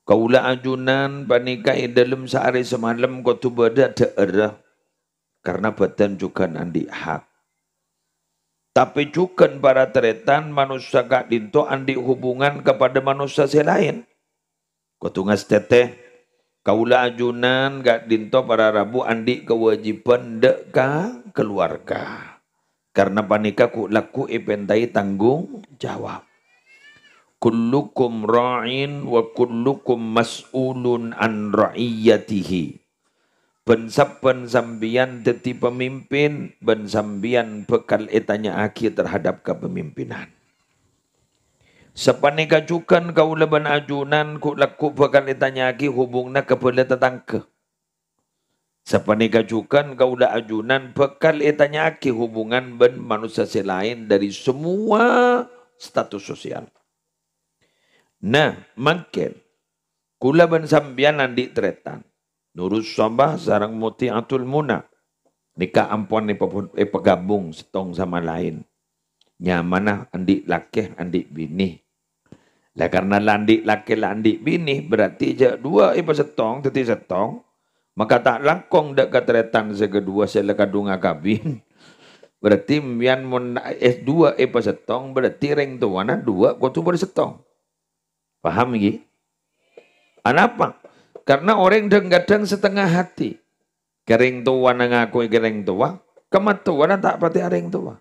Kaula ajunan panika dalam sehari semalam kau tu bada daerah. Karena badan juga andi hak. Tapi juga para teretan manusia kak dinto andi hubungan kepada manusia selain. Kau tu ngas teteh. Kaula ajunan gak dinto para Rabu andi kewajiban deka keluarga. Karena panika ku laku ipentai tanggung jawab. Kullukum ra'in wa kullukum mas'ulun an ra'iyatihi. Ben sambian deti pemimpin, ben sambian bekal etanya aki terhadap kepemimpinan. Sepanika cukan kaula ban ajunan ku laku bekal etanya aki hubungna kepada tetangga. Sepanika cukan kaula ajunan bekal etanya aki hubungan ben manusia selain dari semua status sosial. Nah, makin kula ban sambian andi tretan. Nurus Sabah sarang Mutiatul Muna. Nika ampun ni pegabung setong sama lain. Nyamana andi laki andi bini. Lah karena landi laki landi bini berarti je dua setong teti setong. Maka tak langkong dak katretan segedua selekadunga kabin. Berarti mian mun S2 setong berarti reng tuana dua kau tu bersetong. Paham lagi? Kenapa? Karena orang kadang setengah hati. Kering tua ngaku kering tua. Kematuan tak pati areng tua.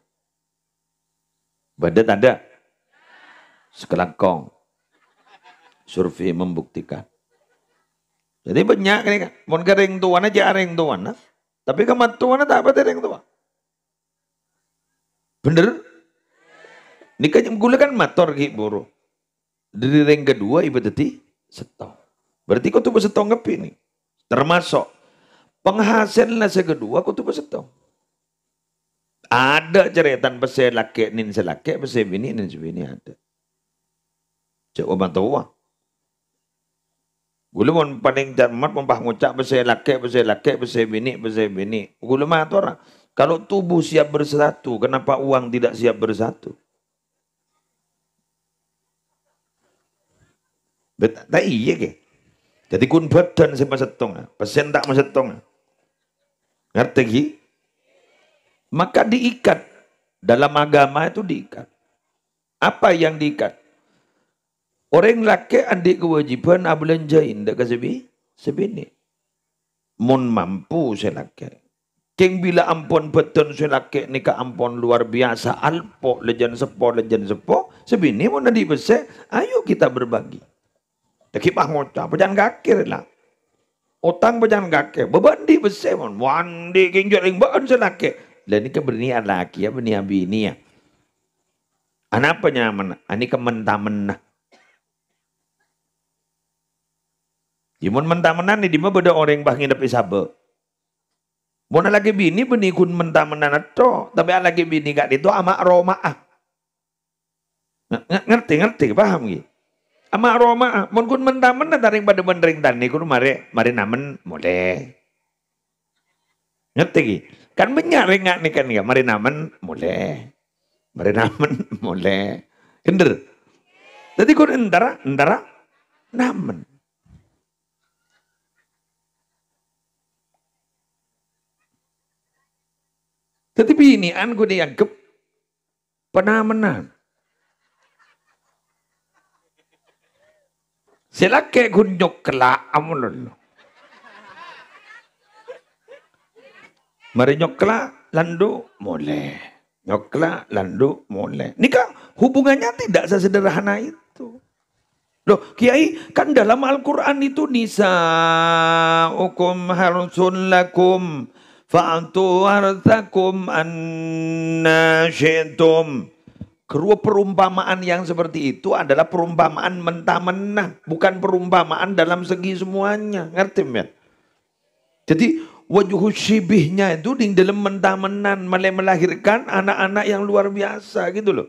Badat ada. Sekelangkong. Survei membuktikan. Jadi banyak ini kan. Mun kering tua aja areng tua. Tapi kematuan tak pati areng tua. Bener? Ini kan gula kan mator ki buru. Dari ring kedua ibu teti setong. Berarti kau tuh bersetong ngepi nih. Termasuk penghasilnya segedua kau tuh bersetong. Ada ceretan pese laki nin selaki, pese bini nin sebini ada. Cek obat tua. Gula mon paling cermat pompah ngucap pese laki, pese bini. Gula mah orang. Kalau tubuh siap bersatu, kenapa uang tidak siap bersatu? Tak iya ke? Jadi kun badan saya setong, pesen tak setong. Ngerti ki? Maka diikat. Dalam agama itu diikat. Apa yang diikat? Orang laki adik kewajiban abelanjain dak kasebi sebini. Mun mampu saya laki. Keng bila ampon beton sulake nika ampon luar biasa alpo lejan sepo sebini mau nadi bese ayo kita berbagi. Taki pah ngocah pejan kakir lah. Otang pejan kakir bebandi bese mon wandi keng joring baon sulake. Lah nika berniat laki ya berniat bini ya. Anapa nyaman? Ani kemen-tamen nah. Jimun mentamenan ni di mana beda orang bah nginep isabe. Mau lagi bini beni kun mentamenan atau tapi lagi bini gak itu ama Roma ah. Ngerti paham gitu. Ama Roma ah. Mau kun mentamenan taring pada bendering tani kun mari namen mulai. Ngerti gitu. Kan menyari ngak nih kan ya mari namen mulai. Mari namen mulai. Kender. Jadi kun entara namen. Tetapi ini aku dianggap penamenan. Silake kunyok kelak amun. Mari nyokla landu boleh. Nyokla landu boleh. Nikah hubungannya tidak sesederhana itu. Loh, Kiai, kan dalam Al-Quran itu nisa'ukum harsun lakum fa'atu harthakum anna syi'tum. Kedua perumpamaan yang seperti itu adalah perumpamaan mentah-menah, bukan perumpamaan dalam segi semuanya. Ngerti, men? Jadi wajuh syibihnya itu di dalam mentah-menan melahirkan anak-anak yang luar biasa gitu loh.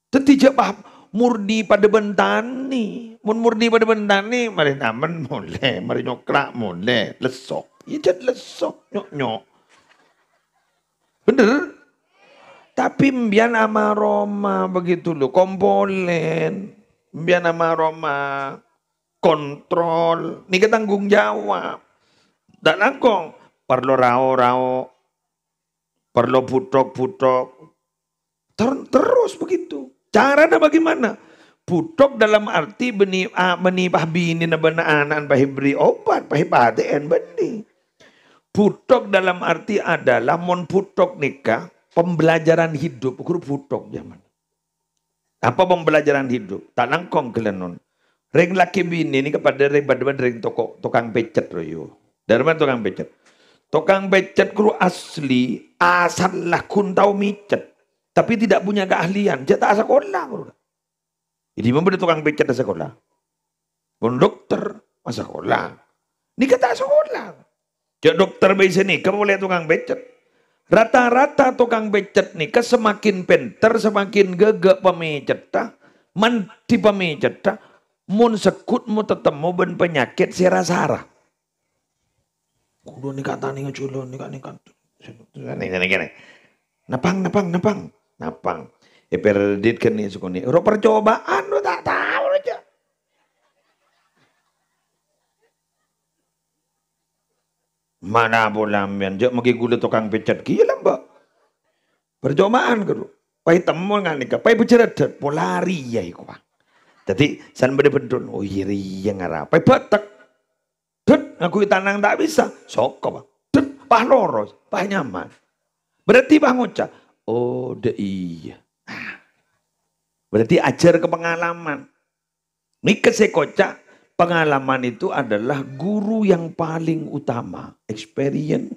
Tidak paham murni pada bentani, murni pada bentani, mari namen mulai, mari nyokrak mulai, lesok. Ya jadi lesok, nyok. Bener? Tapi mbian ama Roma begitu loh, kompolen. Mbian ama Roma, kontrol. Ini tanggung jawab. Tak langkong. Perlu rao-rao. Perlu putok-putok. Terus begitu. Caranya bagaimana? Putok dalam arti benih pahbini na bana anan pahibri obat, pahipaten benih. Putok dalam arti adalah mon putok nikah, pembelajaran hidup. Ukur putok zaman. Apa pembelajaran hidup? Tak langkong kelenon. Ring laki bini ini kepada ring tukang pecet royo. Dari mana tukang pecet? Tukang pecet kru asli asal lah kun tau micet. Tapi tidak punya keahlian. Dia tak sekolah. Jadi mana tukang pecet sekolah? Pun dokter masa sekolah. Ini kata sekolah. Jadi dokter biasa nih, kamu lihat tukang becet. Rata-rata tukang becet nih, semakin pinter, semakin gegak pemecetah, manti pemecetah, mun sekut mu tetemu ben penyakit sirasara. Kudu nih kata nih ngeculun, nih kan. Napang. Eperdit kan nih suku nih. Ro percobaan lu tak tahu aja. Mana bolam yan, jok magi gula tukang pecet gila mbak. Percobaan keru. Pai temu ngan nika, pai beceredet polari ya iku. Jadi san bede-bedon, oh iri yang ngarap. Pai batek. Dut ngaku tanang tak bisa. Soko bang. Dut pah loros, pah nyaman. Berarti pah ngucap, oh de iya. Berarti ajar ke pengalaman. Nika sekocak. Pengalaman itu adalah guru yang paling utama. Experience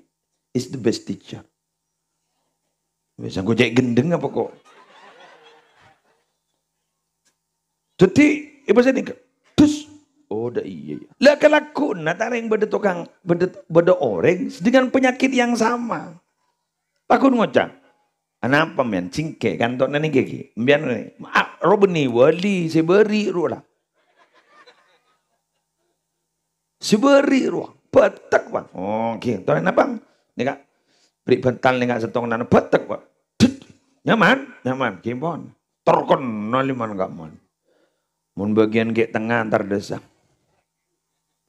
is the best teacher. Bisa gue cek gendeng apa kok? Jadi, ibu saya nih, terus, oh dah iya. Lah kelaku, nataring beda tukang, beda orang dengan penyakit yang sama. Aku ngocak, anapa men, cingke kantor nani gigi, biar nih, robeni wali seberi rola. Seberi ruang, petek bang. Oke, tahu bang? Nih kak, beri bental nih kak setong nana petek bang. Nyaman, kimpon. Terkon naliman gak man. Mun bagian ke tengah antar desa.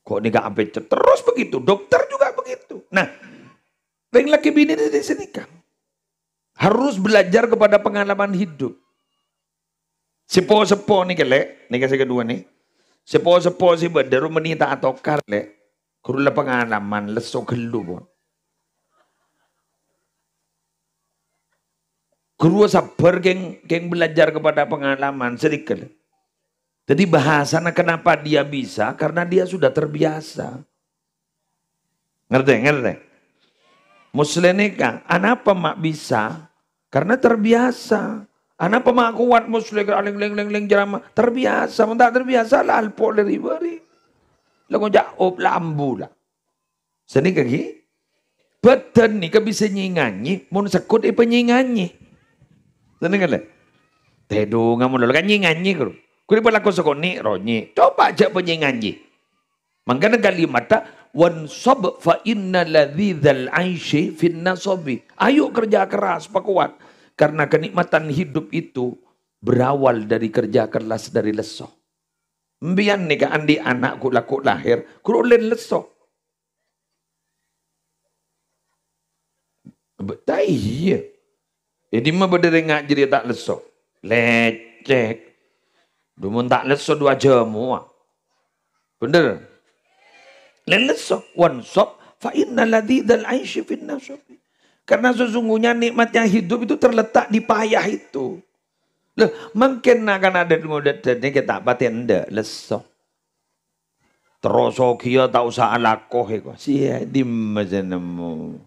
Kok nih kak ampe terus begitu, dokter juga begitu. Nah, yang laki bini di sini kan harus belajar kepada pengalaman hidup. Sepo nih kelek, nih kasih kedua nih. Sepo si badaru menita atau karle. Kurula pengalaman leso gelu bon. Kedua sabar geng belajar kepada pengalaman sedikit. Jadi bahasanya kenapa dia bisa? Karena dia sudah terbiasa. Ngerti? Muslim nikah, anapa mak bisa? Karena terbiasa. Anapa mak kuat muslim ling jerama? Terbiasa, tak terbiasa lah alpo dari bari. Lagu jauh lambu lah. Seni kaki. Betul nih bisa nyinganyi, mun sekut penyinganyi. Seni kan? Tedo ngamun lalu kan nyinganyi kru. Kuri pelaku sekoni ronyi. Coba aja penyinganyi. Makanya kalimatnya wan sob fa inna ladzal aishi fin nasobi. Ayo kerja keras, pak kuat. Karena kenikmatan hidup itu berawal dari kerja keras dari leso. Mbian nih kan di anakku laku lahir, kurulen leso. Betul iya. Jadi mah berdiri ngajari tak leso. Lecek. Dumun tak leso 2 jam. Bener. Leso wan sob fa inna ladzal aishi fin nasobi. Karena sesungguhnya nikmatnya hidup itu terletak di payah itu. Loh, mungkin akan ada ngodatnya kita paten ndak leso. Terus kia tak usah alakoh iku. Sia di majenemu.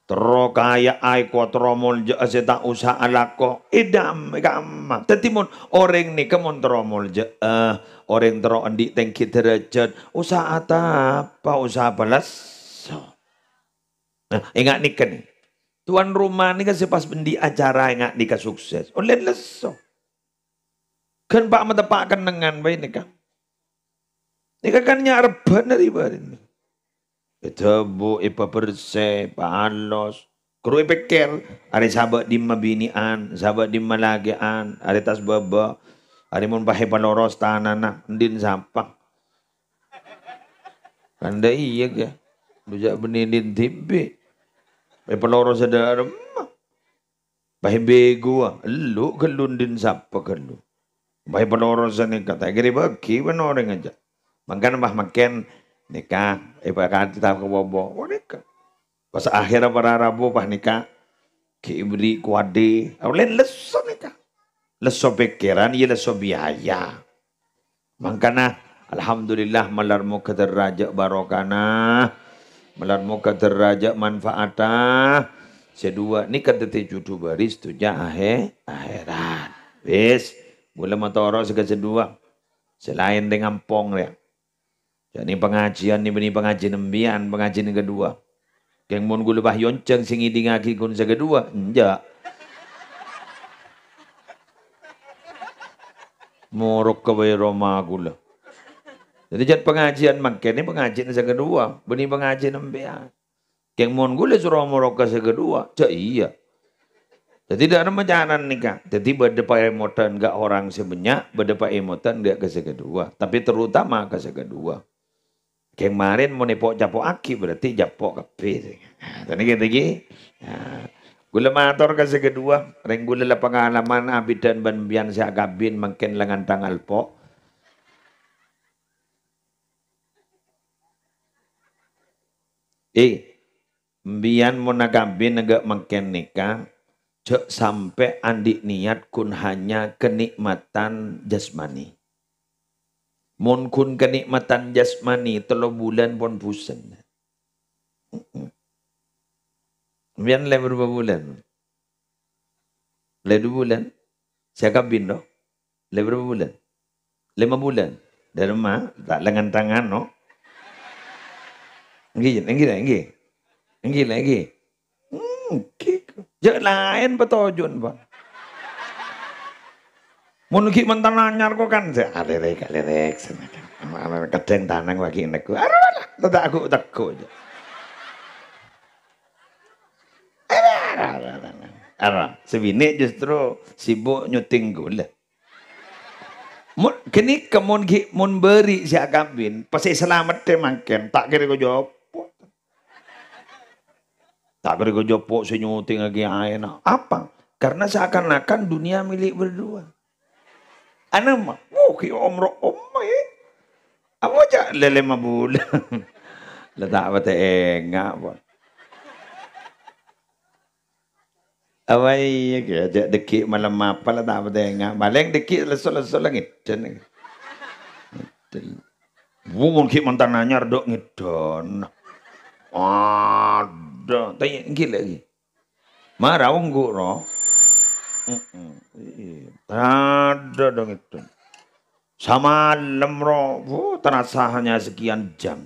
Terus kaya ai ko tromol je tak usah alakoh. Idam gamma. Tetimun orang ni kemon tromol je orang tero andi tengki derajat. Usaha apa balas. Nah, ingat nih kan. Tuan rumah ni kan sepas bendi acara ingat nikah sukses. Oleh leso. Kan pak metepakan dengan baik nikah. Nikah kan nyarban dari barin. Tebu ipa perse palos. Kru ipeker. Ada sahabat di mabinian. Sahabat di malagian. Ada tas baba. Ada mon pahe paloros tanana. Ndin sampang. Kanda iya ke. Bujak benindin tipe. Pahe paloros ada remah. Pahe bego. Lu kelundin sapa kelu. Pahe paloros ni kata. Kiri bagi orang aja. Makan bah makan. Nikah, ibarat kita ke bobo, nikah. Pas akhirnya para rabu pas nikah, ke ibri kuade, awalnya leso nikah, leso pikiran, ya leso biaya. Makanya, alhamdulillah malarmu ke derajat barokana, malarmu ke derajat manfaatah. Sedua nikah tete judu baris tuja akhirat. Wis, boleh motoro sekedua, selain dengan pong ya. Jadi pengajian ni beni pengajian embian, pengajian yang kedua. Keng mun gula bah yonceng sing iding aki kun sa kedua, enjak. Morok ka bay Roma gula. Jadi jat pengajian makin ni pengajian sa kedua, beni pengajian embian. Keng mun gula suruh morok ka sa kedua, cak iya. Jadi tidak ada macanan nikah. Jadi berdepa emotan gak orang sebanyak, berdepa emotan gak ke sa kedua. Tapi terutama ke sa kedua. Kemarin mau nepok japok aki berarti japok kape. Tadi kita lagi. Gula motor kasi kedua. Ring gula la pengalaman abid dan banbian si agabin makin lengan tangal po. Mbian mau nagabin agak makin nikah. Cek sampai andi niat kun hanya kenikmatan jasmani. Mun kun kenikmatan jasmani 3 bulan pun pusen. Biar le berapa bulan? Le 2 bulan. Saya kabin no. Le berapa bulan? 5 bulan. Dari rumah tak lengan tangan no. Enggi. Jangan lain petojun Pak. Mun ki mantan anyar kok kan alirek kadang tanang bagi nekku. Alah, tak aku teko aja. Sebini justru sibuk nyuting gula. Mun kini kemun ki mun beri si akabin, pasti selamat deh makan. Tak kira ko jopo. Tak kira ko jopo si nyuting lagi enak. Apa? Karena seakan-akan dunia milik berdua. Anak mah, ki omro apa aja lele 5 bulan. Letak apa enggak apa. Awai ya ajak dekik malam apa lah tak apa tengah. Maling dekik lesok-lesok langit. Bukan ki mantan anyar dok ngidon. Ada, tanya gila lagi. Marah unggu roh. Ada dong itu. Sama lemro, terasa hanya sekian jam.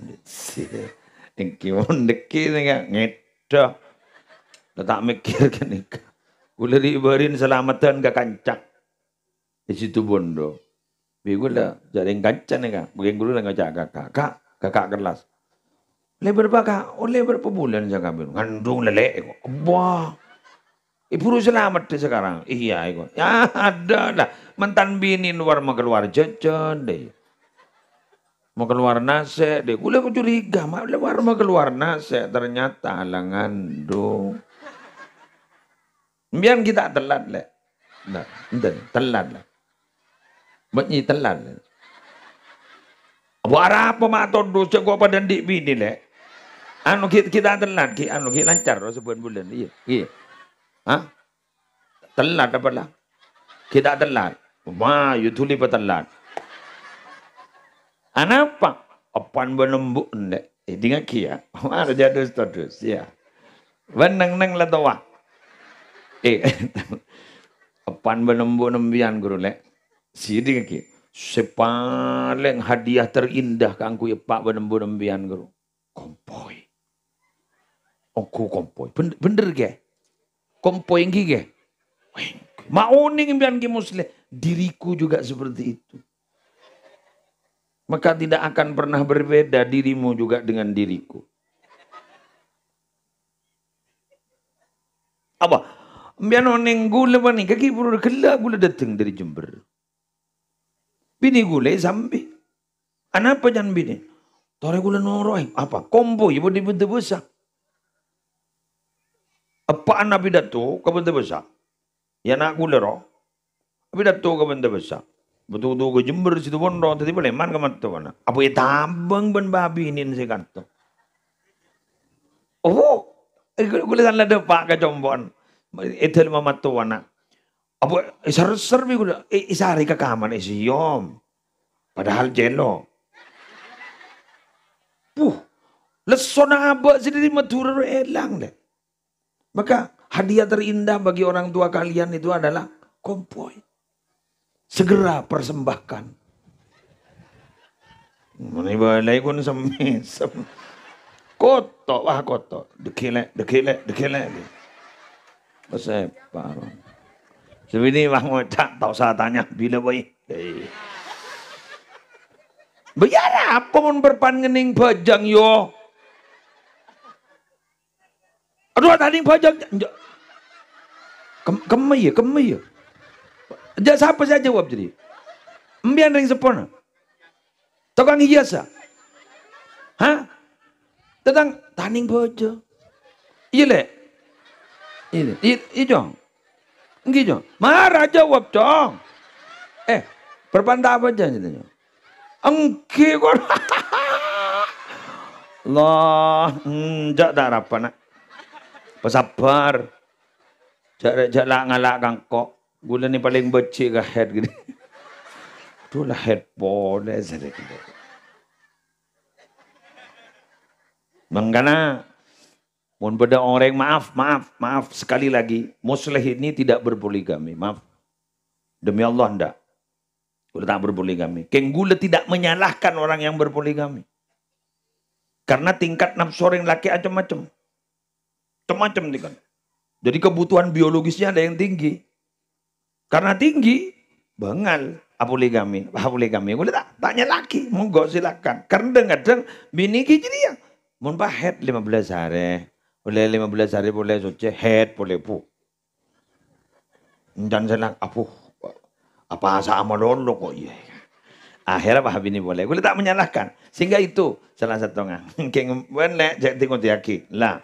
Engki mendeki nih ngedo. Tak mikir kan nikah. Gula diibarin selamatan ke kancak. Di situ bondo. Bigula jaring kancan nih kak. Bagain gula ngajak kakak kelas. Lebar berapa? Oh lebar berapa bulan saya kabin. Ngandung lele. Wah. Ibu selamat deh sekarang. Iya itu. Ya ada lah. Mantan bini luar mau keluar jajan deh. Mau keluar nasi deh. Gula aku curiga. Luar mau keluar nasi. Ternyata halangan dong. Biar kita telat lah. Nah, telat lah. Banyak telat lah. Apa mak tondo cek apa dan dik bini lah. Anu kita telat, anu kita lancar sebulan bulan. Iya. Hah? Telat apa lah? Kita telat. Wah, itu lipat telat. Anapa? Apan benembuk ndek. Dengan kia. Wah, jadus terus ya. Benang lah tawa. Apan benembuk nembian guru lek. Sidi ki. Sepaling hadiah terindah kangku ya Pak benembuk nembian guru. Kompoi. Aku kompoi. Bener ke? Kompoi yang gige. Mau nih impian ki muslim. Diriku juga seperti itu. Maka tidak akan pernah berbeda dirimu juga dengan diriku. Apa? Impian oneng gula nih kaki buru gela gula datang dari Jember. Bini gula sampai. Anapa jangan bini? Tore gula noroi. Apa? Kompoi ibu dibentuk besar. Apa anak pidato ke benda besar? Ya nak gula roh. Pidato ke benda besar. Betul-betul ke Jember situ bondo tadi boleh man ke mata mana? Apa ya tambang ban babi ini saya kata. Oh, gula kan ada pak ke Jombon. Itu lima mata mana? Apa ser bi gula? Isari ke kamar siom. Padahal jelo. Lesona abah sendiri matur elang deh. Maka hadiah terindah bagi orang tua kalian itu adalah kompoi. Segera persembahkan. Mana balai pun semis. Kotok, wah kotok. Dekilek. Pasal parah. Sebini bang ngocak tak usah tanya bila boy. Bayar apa pun berpan ngening bajang yo. Aduh tadi pajak. Kemai ya. Siapa saya jawab jadi? Embian ring sepona. Tukang hiasa. Hah? Tentang taning bojo. Iya le. Iya jong. Enggak jong. Marah jawab jong. Perpanda apa aja gitu. Engki kok. Allah, jak tak apa nak. Pesabar. Jak ngalak kangkok. Gula ni paling becik ke head gini. Itulah head boleh sedikit. Mengkana mun pada orang maaf sekali lagi. Muslih ini tidak berpoligami. Maaf. Demi Allah ndak. Gula tak berpoligami. Keng gula tidak menyalahkan orang yang berpoligami. Karena tingkat nafsu orang laki macam-macam. Macam-macam nih kan. Jadi kebutuhan biologisnya ada yang tinggi. Karena tinggi, bengal poligami. Gue tanya laki, monggo silakan. Karena kadang bini jadi ya. Mun head 15 hari. Boleh 15 hari boleh suci, head boleh pu. Dan saya apa sama dulu kok iya. Akhirnya Pak bini boleh. Gue tak menyalahkan. Sehingga itu salah satu ngang. Keng bener jadi tengok tiaki. Lah,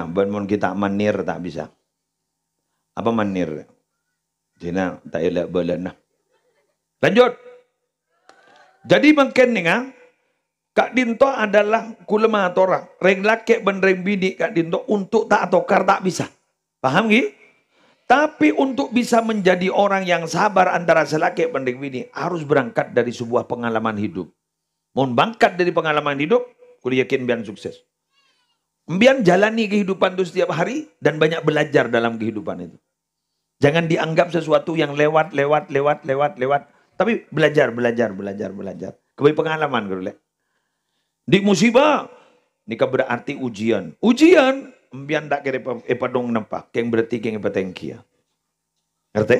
mun kita manir tak bisa. Apa manir? Dina tak elak balan nah. Lanjut. Jadi mungkin nih Kak Dinto adalah kulema orang. Reng laki ben reng bini Kak Dinto untuk tak atokar tak bisa. Paham Ki? Tapi untuk bisa menjadi orang yang sabar antara selaki pendek bini harus berangkat dari sebuah pengalaman hidup. Mohon bangkat dari pengalaman hidup, kudu yakin biar sukses. Biar jalani kehidupan itu setiap hari dan banyak belajar dalam kehidupan itu. Jangan dianggap sesuatu yang lewat. Tapi belajar. Kebaik pengalaman kudu le. Di musibah, ini berarti ujian. Ujian, biar tak kira epadong nampak, yang berarti yang epatengki ya. Ngerti?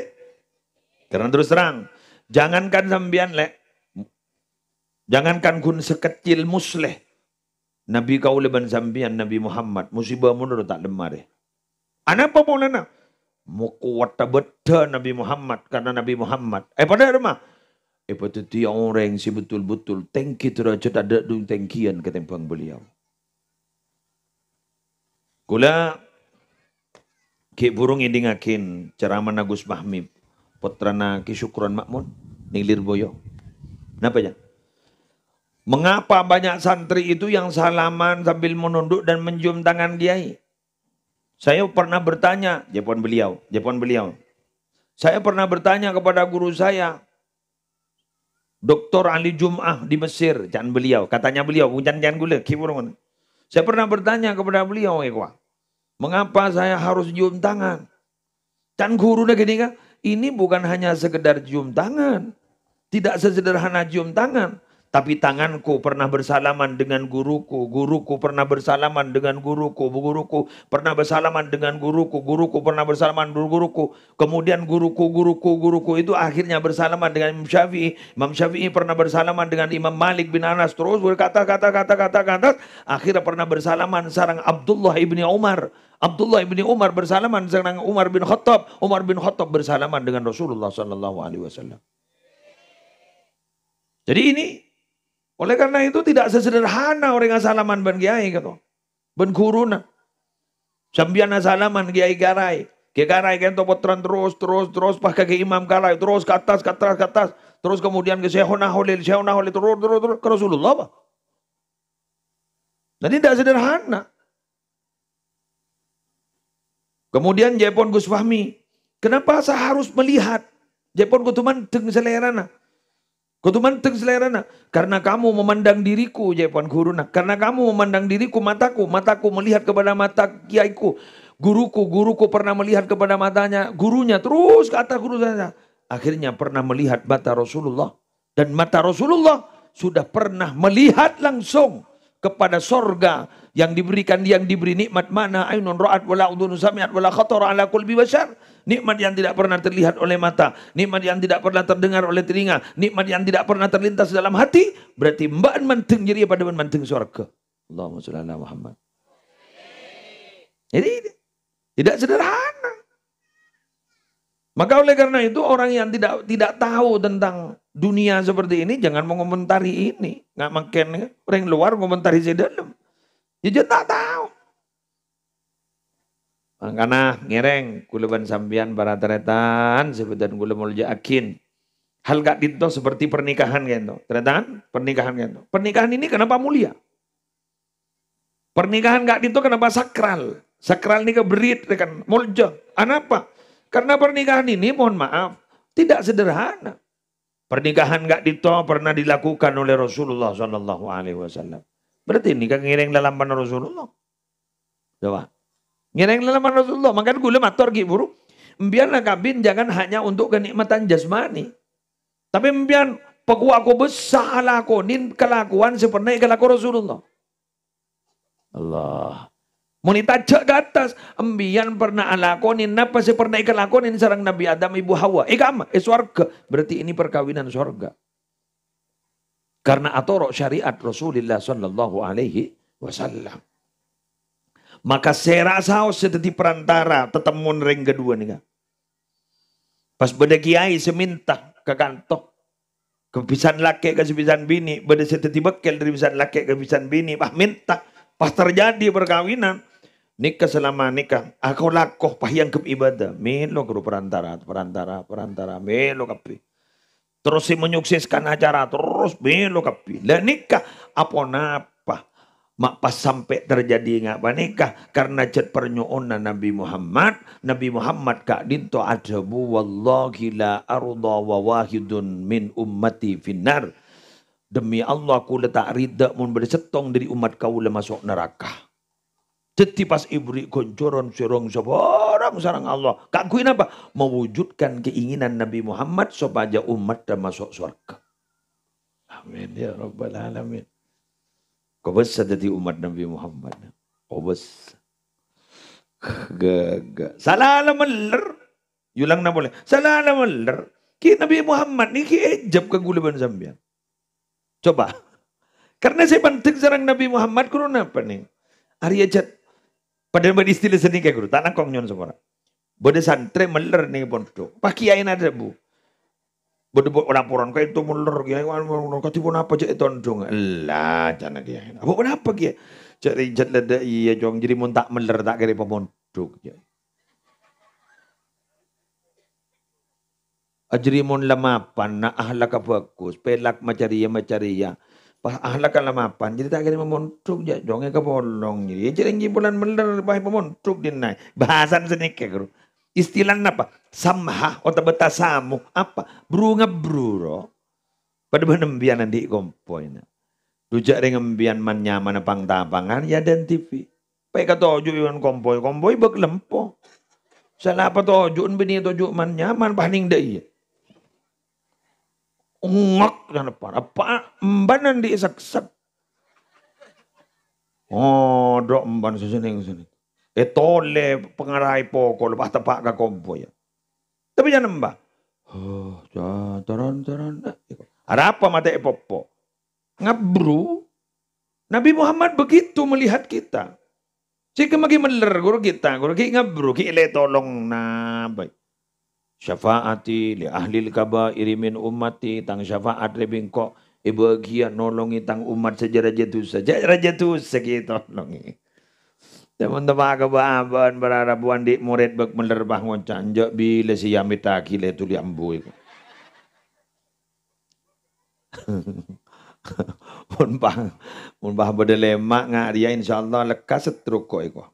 Karena terus terang, jangankan sambian le, jangankan kun sekecil musleh, Nabi kau leban sambian Nabi Muhammad, musibah menurut tak lemah deh. Anak apa mau nana? Mau kuat beda Nabi Muhammad, karena Nabi Muhammad. Pada rumah. Pada dia orang si betul-betul tengki terajat ada dung tengkian ketempang beliau. Kula ki burung indingakin ceramah Gus Mahmib putrana Ki Syukron Makmun ning Lirboyo. Napa ya? Mengapa banyak santri itu yang salaman sambil menunduk dan mencium tangan kiai? Saya pernah bertanya, jawaban beliau. Saya pernah bertanya kepada guru saya, Dr. Ali Jum'ah di Mesir, jangan beliau, katanya beliau, jangan gula, kiburung. Saya pernah bertanya kepada beliau, mengapa saya harus cium tangan? Dan gurunya gini kan, ini bukan hanya sekedar cium tangan, tidak sesederhana cium tangan, tapi tanganku pernah bersalaman dengan guruku, guruku pernah bersalaman dengan guruku, guruku pernah bersalaman dengan guruku, guruku pernah bersalaman dengan guruku. Kemudian guruku itu akhirnya bersalaman dengan Imam Syafi'i. Imam Syafi'i pernah bersalaman dengan Imam Malik bin Anas. Terus berkata, akhirnya pernah bersalaman sarang Abdullah ibni Umar. Abdullah ibni Umar bersalaman sarang Umar bin Khattab. Umar bin Khattab bersalaman dengan Rasulullah SAW. Jadi ini, oleh karena itu tidak sesederhana orang yang salaman ban kiai gitu. Ben guruna. Sambiana salaman kiai garai. Kiai garai kan potran terus pas ke imam garai terus ke atas. Terus kemudian ke Syekhona Holil terus ke Rasulullah apa? Jadi tidak sederhana. Kemudian Jepon Gus Fahmi. Kenapa saya harus melihat? Jepon kutuman teng selerana. Kutuman teng selerana. Karena kamu memandang diriku, Jepon guruna. Karena kamu memandang diriku, mataku melihat kepada mata kiaiku. Guruku pernah melihat kepada matanya, gurunya terus kata guru saya. Akhirnya pernah melihat mata Rasulullah. Dan mata Rasulullah sudah pernah melihat langsung kepada sorga yang diberi nikmat mana ainun ra'at wala udhun sami'at wala khatara ala qalbi bashar. Nikmat yang tidak pernah terlihat oleh mata, nikmat yang tidak pernah terdengar oleh telinga, nikmat yang tidak pernah terlintas dalam hati, berarti mbak manteng jadi pada manteng surga. Allahumma sholli ala Muhammad. Jadi tidak sederhana. Maka oleh karena itu orang yang tidak tahu tentang dunia seperti ini jangan mengomentari ini. Nggak makin orang luar mengomentari di dalam. Ya dia tak tahu. Karena ngereng kuleban sambian barateretan sebutan kule mulja akin. Hal gak dinto seperti pernikahan gitu. Teretan pernikahan gitu. Pernikahan ini kenapa mulia? Pernikahan gak dinto kenapa sakral? Sakral ini keberit kan mulja. Kenapa? Karena pernikahan ini mohon maaf tidak sederhana. Pernikahan gak dinto pernah dilakukan oleh Rasulullah SAW. Berarti ini kan ngereng lalaman Rasulullah. Coba. Ngereng lalaman Rasulullah. Makanya gula matur ki buru. Biarlah kabin jangan hanya untuk kenikmatan jasmani. Tapi biar aku besar lakonin kelakuan seperti kelakuan Rasulullah. Allah. Monita cek ke atas. Embian pernah alakonin apa seperti kelakonin sarang Nabi Adam Ibu Hawa. Ikama. Swarga. Berarti ini perkawinan surga. Karena atorok syariat Rasulullah Sallallahu Alaihi Wasallam. Maka serasa seperti perantara tetemun ring kedua nih. Pas beda kiai seminta ke kantor. Kebisan laki ke kebisan bini. Beda seperti bekel dari kebisan laki ke kebisan bini. Pas minta. Pas terjadi perkawinan. Nikah selama nikah. Aku lakoh pahyang ke ibadah. Melo ke perantara. Melo kapi. Terus si menyukseskan acara. Terus melo kapi. Dan nikah. Apa napa. Mak pas sampai terjadi ngak panikah karena cet pernyoona Nabi Muhammad kak dinto adabu wallahi la arda wa wahidun min ummati finnar. Demi Allah aku letak rida mun bersetong dari umat kau le masuk neraka. Jadi pas ibri koncoron serong sebarang sarang Allah. Kak kuin apa? Mewujudkan keinginan Nabi Muhammad supaya umat dan masuk surga. Amin ya rabbal alamin. Kau besar jadi umat Nabi Muhammad. Kau besar. Gagak. Salah lah meler. Yulang na boleh. Salah lah meler. Ki Nabi Muhammad ni ki ejab ke gulaban sambian. Coba. Karena saya penting sarang Nabi Muhammad kurun apa nih? Hari ejat. Padahal beristilah seni kayak guru. Tak nakong nyon semua. Bode santre meler nih pondok. Pakiain ada bu. Bode laporan kayak itu meler. Kau tipu apa cek itu ondong. Lah jangan dia. Apa kenapa dia? Cari ijat lada iya jong. Jadi mun tak meler tak kira pemondok. Ajri mun lamapan na ahlak bagus. Pelak macaria. Pas ahlak lamapan. Jadi tak kira pemondok. Jongnya kebolong. Jadi bulan meler. Bahaya pemondok dinai. Bahasan sedikit guru. Istilah apa? Samha atau betasamu apa? Bru ngebruro. Pada benembian nanti kompoin. Rujak dengan bian man nyaman pang tapangan ya dan TV. Pai kata ojo iwan kompoi berkelempo. Salah apa tojo bini tojo man nyaman paning dai. Ngak dan apa embanan di sak-sak. Oh, dok emban sesini. Tole pengarai pokok lepas tepak ke kompoi. Tapi jangan mbak. Oh, jaran. Ada apa mata popo? Ngabru. Nabi Muhammad begitu melihat kita. Jika makin meler guru kita, guru kita ngabru, kita tolong nabai. Syafaati li ahli kabairi min ummati, tang syafaat lebih kok ibagia nolongi tang umat saja raja tu kita nolongi. Teman-teman kebahaban berharapan di murid bak meler bah ngoncan jak bila si yamita kile tu li ambu. Mun bah berdelema ngak dia insyaallah lekas setruk kok iko.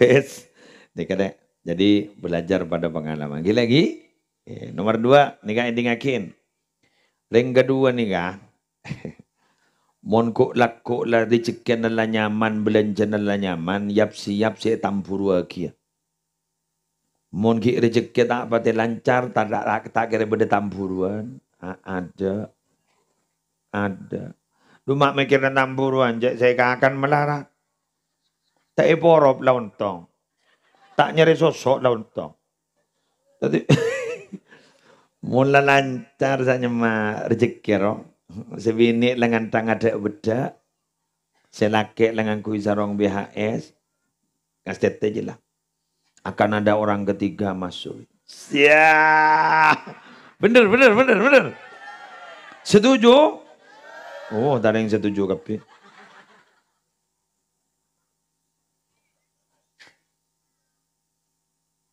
Yes. Nih kadek. Jadi belajar pada pengalaman. Lagi. Nomor 2 nih kak ngakin. Yang kedua nih kak. Mon kok lah dicekian nala nyaman belanja nala nyaman yap siap saya tampuru lagi. Mon ki rezeki tak pati lancar tak kira beda tampuruan. Ada. Cuma mikirin tampuruan saya akan melarat. Tak iporop launtong. Tak nyari sosok launtong. Tadi mula lancar saja mah rezeki ro. Sebini lengan tang ada beda. Selake lengan kui sarong BHS. Ngastet aja lah. Akan ada orang ketiga masuk. Ya. Bener. Setuju? Oh, tak ada yang setuju kapi.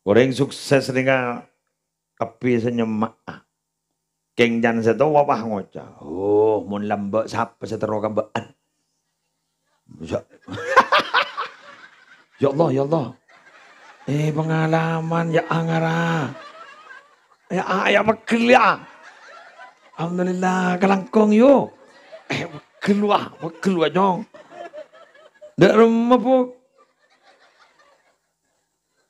Orang sukses dengan kapi senyemak. Keng jan seto wabah ngoca. Oh, mun lambak siapa setero kambaan. Ya Allah. Pengalaman ya angara. Ya bekel ya. Alhamdulillah kalangkong yo. Bekel jong. Dak rumah po.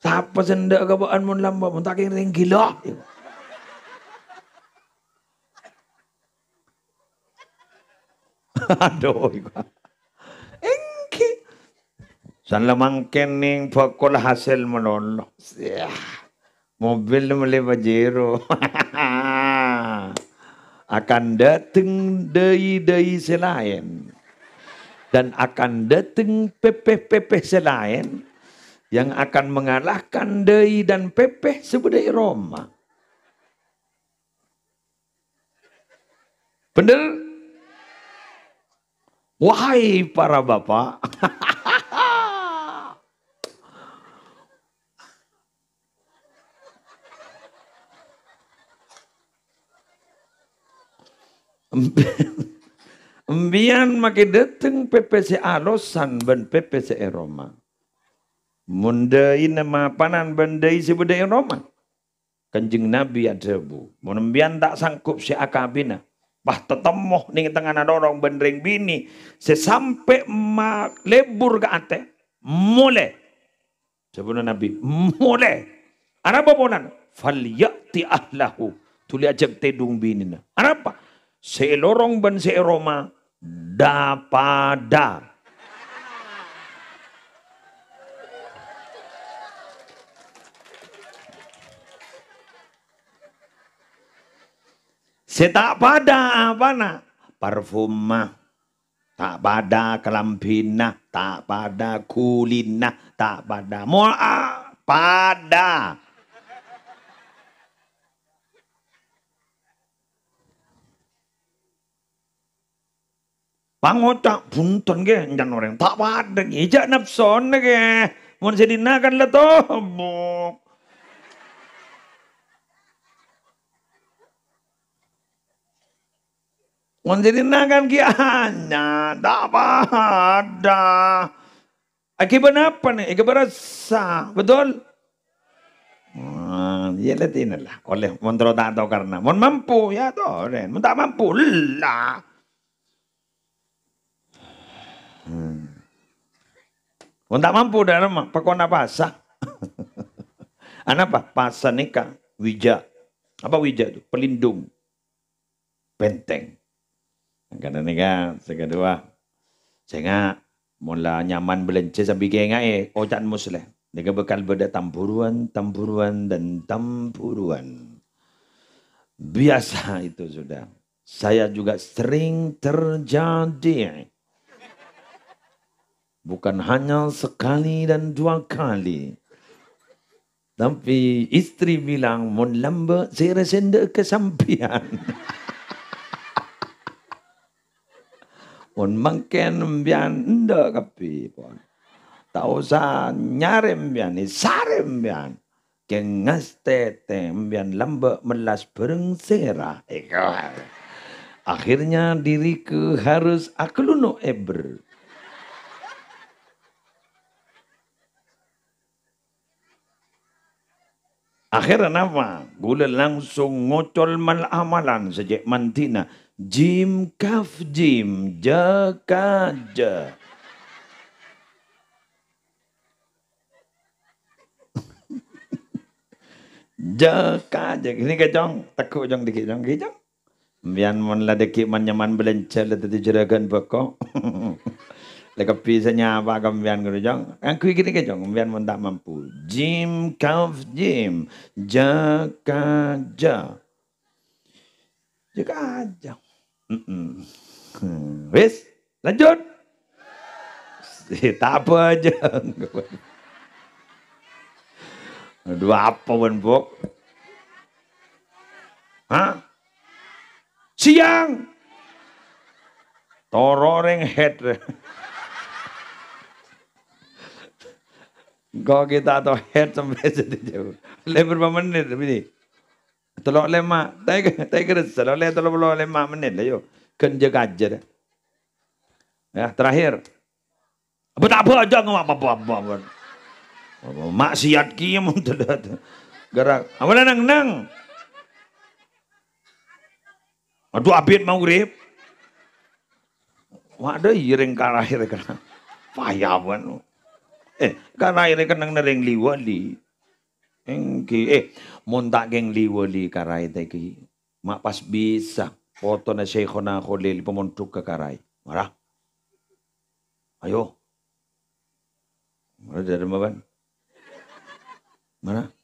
Siapa sendak kebaan mun lambak mun tak ring gila. Aduh. Engki. San lamangken ning pakol hasil menolong. Mobil mulai Pajero. Akan datang dai selain. Dan akan datang pepeh selain. Yang akan mengalahkan dai dan pepeh sebudai Roma. Benar? Wahai para bapak. Mbian makin dateng PPCA Losan ben PPCA Roma. Mundai nama panan bendai si budaya Roma. Kanjeng Nabi ada bu. Mbian tak sangkup si akabina. Bah tetemoh ning tengah dorong bendring bini. Sesampai lebur ke ate. Mulai. Sebelum Nabi. Mulai. Apa ponan? Falyati ahlahu. Tuli ajak tedung bini. Apa? Selorong ben se Roma. Dapada. Tak pada apa na? Parfuma. Tak pada kelampina. Tak pada kulina. Tak pada moa. Pada. Pangocak bunton ke jangan orang tak pada ijak nafson ke mun sedinakan lah toh. Mun sedinakan ki hanya tak pada. Akibat apa nih? Akibat rasa, betul? Ya lah. Oleh montro tak tahu karena mun mampu ya toh, mun tak mampu lah. Mun tak mampu dah mah pakona pasah. Apa? Pasah nikah, wija. Apa wija itu? Pelindung. Benteng. Karena nikah sekedua. Sehingga mula nyaman belence sampai kaya ojan muslim. Nika bekal beda tampuruan dan tampuruan. Biasa itu sudah. Saya juga sering terjadi. Bukan hanya sekali dan dua kali. Tapi istri bilang, mon lambat saya resenda kesampian. Mon mangken mbian ndak kapi pon. Tak usah nyarem mbian, sarem mbian. Kengas tete mbian lambat melas berengsera. Akhirnya diriku harus akluno eber. Akhirnya apa? Gula langsung ngocol mal amalan sejak mantina. Jim kaf jim jakaja. Jakaja. Ini kejong. Takut jong dikit jong. Kejong. Bian mon la deki man nyaman belenca la tadi jeragan bako. Lekapi sanya apa kambian guru jong. Aku gini ke jong. Kambian mon tak mampu. Jim kaf jim. Jakaja. Jakaja. Wis. Lanjut. Tak apa aja. Aduh apa pun bok. Hah? Siang. Tororeng head. Kau kita atau head sampai jadi jauh. Berapa menit ini? Telok lemak. Tak kira salah. Telok 5 menit lah yo. Kerja kajar. Ya terakhir. Tak apa aja nggak apa-apa. Maksiat kia muntah. Gerak. Apa nang? Aduh abid maghrib. Waduh iring karahir kena. Payawan. Karahir kena nering liwali. Montak geng liwali karai teki. Mak pas bisa. Foto na Syekhona Khalil pemontuk ke karai. Marah. Ayo. Mana dari mana? Mana?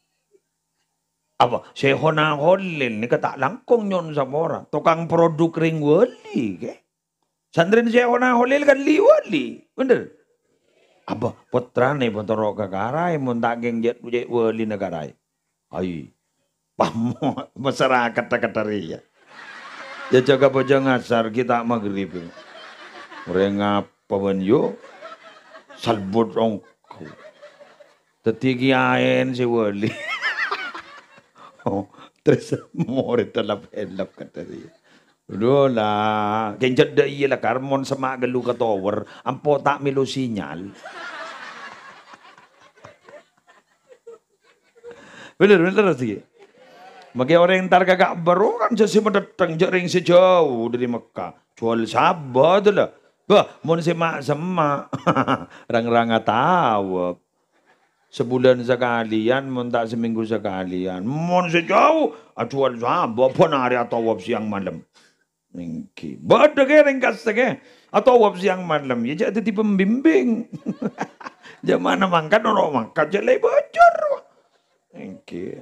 Apa? Syekhona Khalil ni kata langkong nyon sama orang. Tukang produk ring wali ke? Santrin Syekhona Khalil kan liwali. Bener? Apa? Putra ni pontorok ke karai. Montak geng jet wali negarai. Ayo. Pamo masyarakat kata ria. Ya jaga bojang ngasar kita maghrib. Mereka apa yo salbut ongku. Tetigi ayen si wali. Oh, terus murid telap kata dia. Udah lah. Kenjat dah iya lah. Karmon sama gelu ke tower. Ampo tak milu sinyal. Bener sih. Bagi orang yang ntar kagak baru kan jadi mendatang jaring sejauh dari Mekah. Jual sabar lah. Bah, mau semak semak. Rang-rang tahu. Sebulan sekalian, mau tak seminggu sekalian. Mau sejauh, jual sabar. Pun hari atau wab siang malam. Ningki. Bada ke ringkas ke. Atau wab siang malam. Ya jadi pembimbing. Jangan makan orang makan jelai bocor. Ningki.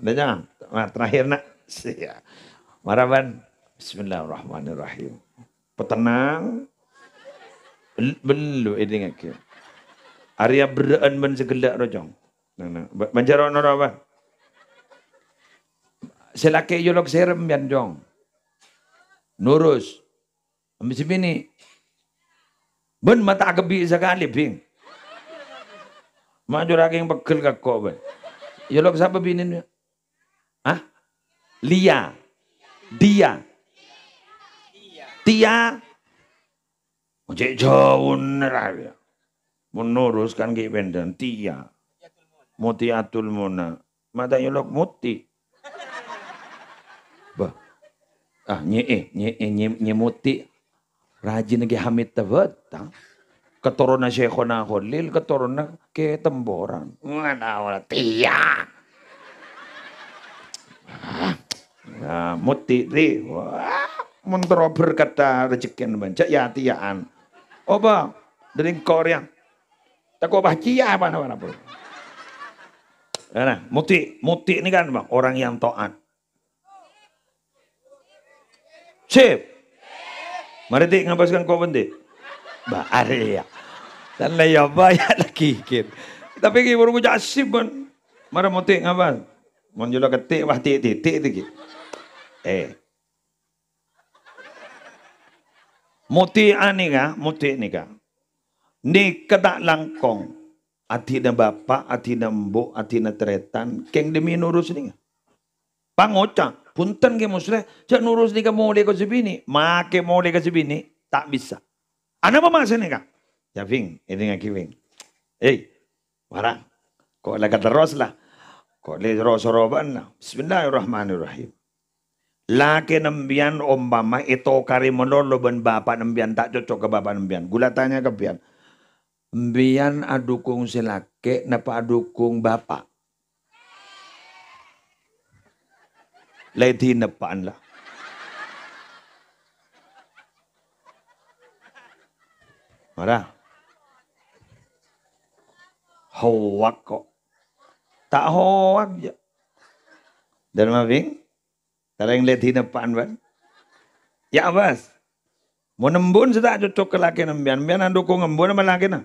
Ada jangan. Nah, terakhir nak. Siap. Maraban. Bismillahirrahmanirrahim. Petenang. Belum ini ngakir. Arya beraan men segelak rojong. Banjaran orang apa? Selaki yolok serem yan jong. Nurus. Ambis bini. Ben mata kebi sekali bing. Maju lagi yang pegel kakak ben. Yolok siapa bini ni? Hah? Lia. Dia. Tia. Cek jauh neraka. Menuruskan ke bendan Tia. Mutiatul Muna. Mata yolok muti. Bah. Nye muti. Rajin lagi hamid tawata. Keturunan Syekhona Khalil, keturunan ke Temboran. Mana Tia. Nah, muti di. Wah, mentero berkata rezekian bancak ya tiaan. Oba, dari Korea. Tak kau baca apa nama pun. Nah, muti ini kan bang orang yang taat. Sip. Mari dik ngabaskan kau bende. Bah area. Dan lah ya banyak lagi kit. Tapi kita baru kerja sip pun. Mari muti ngabas. Menjual ketik bah titik dikit. Muti ni ka. Ni kedak langkong. Ati na bapak, ati na mbok, ati na tretan. Keng demi nurus ni nga. Pangoca. Punten ke musle. Cak nurus ni ka mole ko sibini. Make mole ka sibini. Tak bisa. Ano ba masa ni ka? Ya Ving. Ini nga kiwing. Warang. Kok laga terus lah. Kok le terus-roban lah. Bismillahirrahmanirrahim. Laki nembian umpama itu kari menolo ben bapak nembian tak cocok ke bapak nembian. Gula tanya ke bian. Mbian adukung si laki napa adukung bapak. Ledi nepaan lah. Marah. Hoak kok. Tak hoak ya. Dan mabing. Tarang lihat hinapaan ban. Ya abas. Mau nembun sudah cocok ke laki nembian. Bian adukung nembun sama laki na.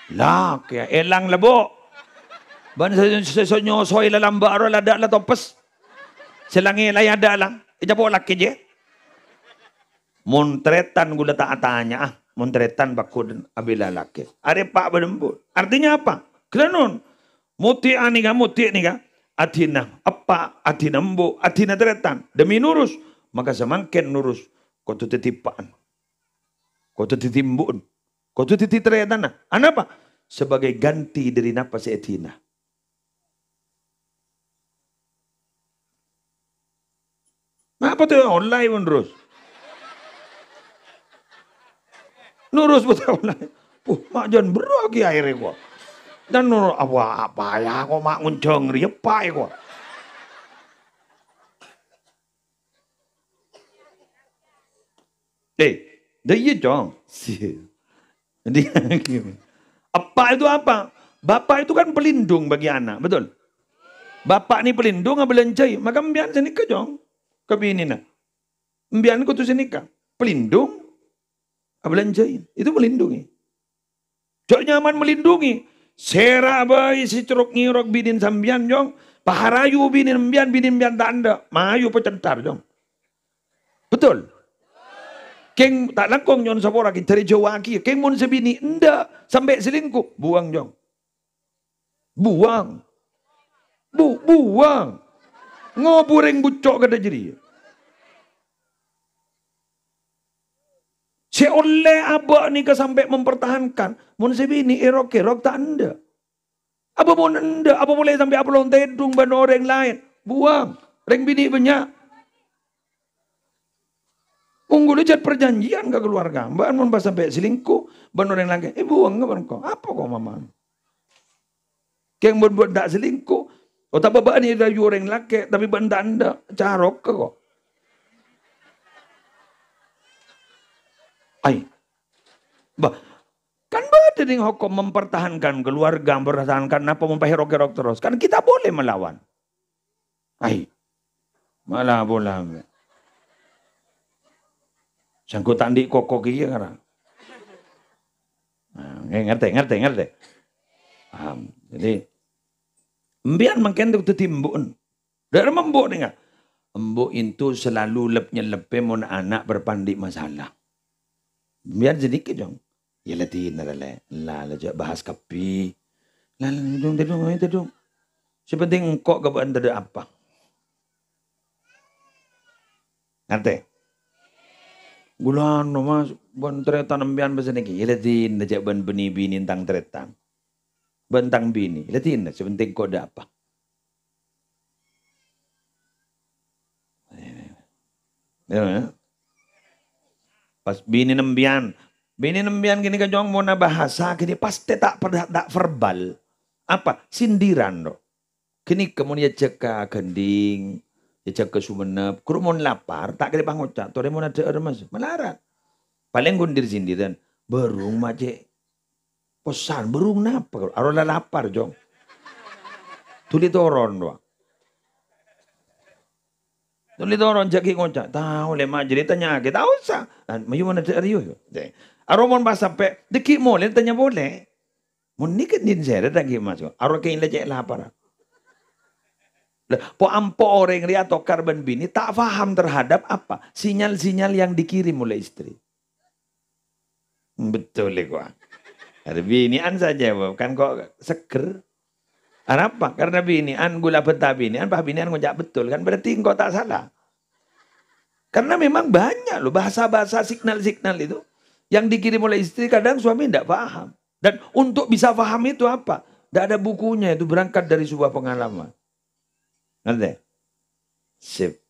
Laki elang lebo. Ban sesonyo soy lalamba aro lada la topes. Selangi layada lang. Ija po laki je. Montretan gula tanya Montretan bakun abila laki. Are pak benembun. Artinya apa? Kenanon. Muti aniga. Atina apa? Atina mbo. Atina tretan. Demi nurus. Maka semangken nurus. Kau tu titipaan. Kau tu titimbun. Kau tu tititretan. Apa? Sebagai ganti dari napa si Atina. Apa tu online nurus? Nurus betul online. Mak jangan berogi akhirnya gua. Dan nurus apa ya kok mak ngunceng riapa ya gua. Dah iya dong. Apa itu apa? Bapak itu kan pelindung bagi anak, betul? Bapak ni pelindung ngabelancai, maka mbian senika jong. Kabini na. Mbian ko tu senika. Pelindung ngabelancai. Itu melindungi. Jok nyaman melindungi. Sera bayi si curug ngirok binin sambian jong. Paharayu binin mbian tanda. Mayu pecentar jong. Betul? Keng tak langkong nyon sapora kita dari Jawa ki. Keng mun sebini ndak sampai selingkuh buang jong. Buang. Buang. Ngobureng bucok kada jadi. Si oleh abah ni ke sampai mempertahankan. Mun si bini erok-erok tak anda. Apa mau anda? Apa boleh sampai apa long tedung ban orang lain? Buang. Reng bini banyak. Unggul ijat perjanjian ke keluarga. Mbak mun pas sampai selingkuh. Ban orang lain. Buang nggak kau? Apa kau mama? Yang buat tak selingkuh. Oh tak apa ni dari orang laki. Tapi benda anda. Carok ke kok. Ay. Bah. Kan ada yang hukum mempertahankan keluarga, mempertahankan apa, memperherok-herok terus. Kan kita boleh melawan. Ay, malah boleh. Sangkut tandi kokok iya kan. Ngerti. Paham. Jadi, mbian makin tu timbun. Dari membuk ni kan. Embuk itu selalu lepnya mon anak berpandik masalah. Biar sedikit dong. Ya letih nalale, lala bahas kapi, lala tedung. Sepenting engkau keban ada apa? Ngerti? Gulan mas, ban tretan ambian bahasa niki. Ya letih najak ban bini tang tretan, bentang bini. Letih na sepenting kau ada apa? Ya. Pas bini nembian. Bini nembian gini kajong mau na bahasa gini pasti tak verbal. Apa? Sindiran do. Kini kemudian ceka gending, ceka sumenep. Kuru mau lapar tak kali pangucap. Tore mau ada mas melarat. Paling gundir sindiran. Berung mace. Pesan berung napa? Arola lapar jong. Tuli toron do. Tuli toron jaki ngocak. Tahu lemah jadi tanya kita tahu sah. Mayu mana ada riuh. Aromon pas sampai deki boleh tanya boleh. Mun nikit din saya lagi masuk. Aro kain lecek lapar. Po ampo orang ria atau karban bini tak faham terhadap apa sinyal-sinyal yang dikirim oleh istri. Betul gua. Ada binian saja kan kok seger. Apa? Karena binian gula peta binian, bah binian ngojak betul kan berarti engkau tak salah. Karena memang banyak loh bahasa-bahasa signal-signal itu. Yang dikirim oleh istri kadang suami tidak paham. Dan untuk bisa paham itu apa? Tidak ada bukunya, itu berangkat dari sebuah pengalaman. Ngerti? Sip.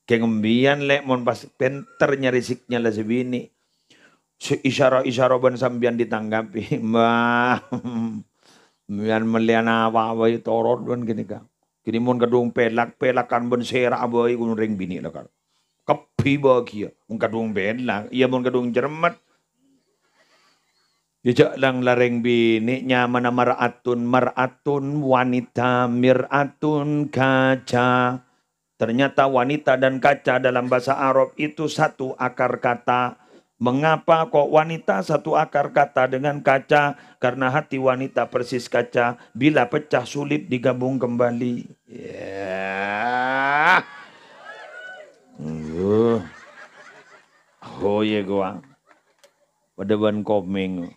Kengembian lek mon pas penternya risiknya lah sebini. Isyara-isyara ban sambian ditanggapi. Mbah. Mian melian apa-apa itu torot ban gini kan. Kini mon kadung pelakan ban serak apa gunung ring bini lah kan. Kapi bahagia. Mun kadung belang. Ia mun kadung jermat. Dijak lang lareng bini. Nyamana maratun wanita. Miratun kaca. Ternyata wanita dan kaca dalam bahasa Arab itu satu akar kata. Mengapa kok wanita satu akar kata dengan kaca? Karena hati wanita persis kaca. Bila pecah sulit digabung kembali. Yeah. Oh ya gua. Pada ban komeng.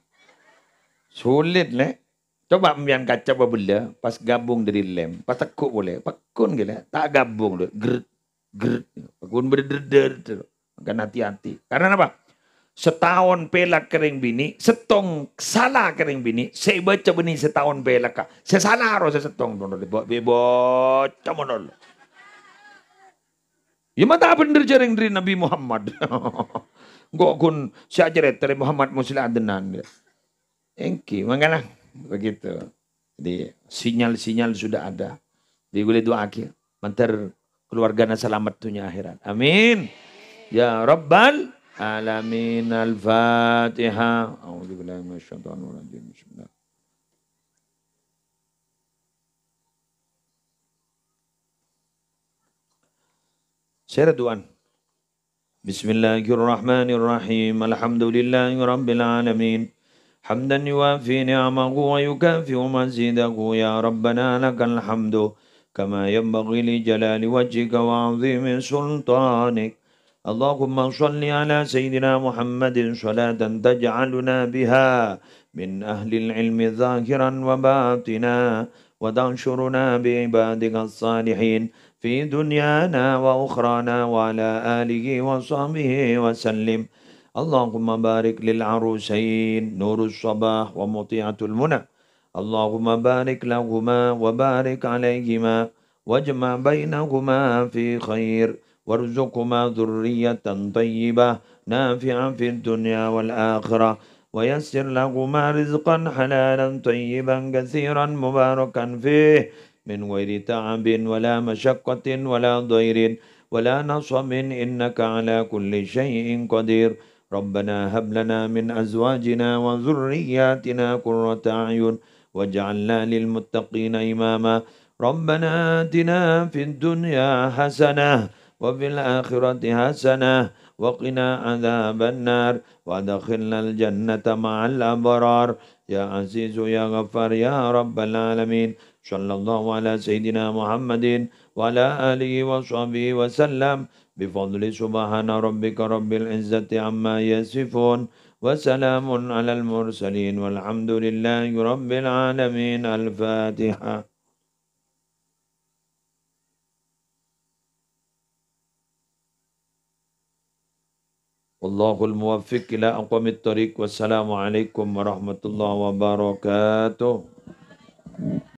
Sulit le. Coba ambian kaca berbela pas gabung dari lem. Pas tekuk boleh. Pakun gila. Tak gabung loh. Gert. Pakun berdeder. Makan hati-hati. Karena apa? Setahun pelak kering bini. Setong salah kering bini. Saya baca benih setahun pelak kak. Saya salah harus setong. Baca monol. Ya mata bener jaring dari Nabi Muhammad. Gak kun syajaret dari Muhammad Muslim adenan. Engki, makanya begitu. Jadi sinyal-sinyal sudah ada. Jadi boleh doa akhir. Mantar keluarganya selamat dunia akhirat. Amin. Ya Rabbal Alamin. Al-Fatihah. A'udzubillahi minasyaitonir rajim. Bismillah. Saya Ridwan. Bismillahirrahmanirrahim. Alhamdulillahi rabbil alamin. Hamdan yuwafi ni'amahu wa yukafi'u mazidahu. Ya Rabbana lakal hamdu. Kama yanbaghi li jalali wajhika wa 'azimi sultanik. Allahumma salli ala Sayyidina Muhammadin salatan taj'aluna biha min ahli ilmi zahiran wa batina. Wa tanshuruna bi'ibadika as-salihin. في دنيانا وأخرانا وعلى آله وصحبه وسلم اللهم بارك للعروسين نور الصباح ومطيعة المنى اللهم بارك لهما وبارك عليهما واجمع بينهما في خير وارزقهما ذرية طيبة نافعة في الدنيا والآخرة ويسر لهما رزقا حلالا طيبا كثيرا مباركا فيه من غير تعب ولا مشقة ولا ضير ولا نصب إنك على كل شيء قدير ربنا هب لنا من أزواجنا وذرياتنا قرة أعين واجعلنا للمتقين إماما ربنا آتنا في الدنيا حسنة وفي الآخرة حسنة وقنا عذاب النار وادخلنا الجنة مع الأبرار يا عزيز يا غفار يا رب العالمين صلى الله على سيدنا محمد وعلى آله وصحبه وسلم بفضل سبحان ربك رب العزة عما يصفون وسلام على المرسلين والحمد لله رب العالمين الفاتحة والله الموفق إلى أقوم الطريق والسلام عليكم ورحمة الله وبركاته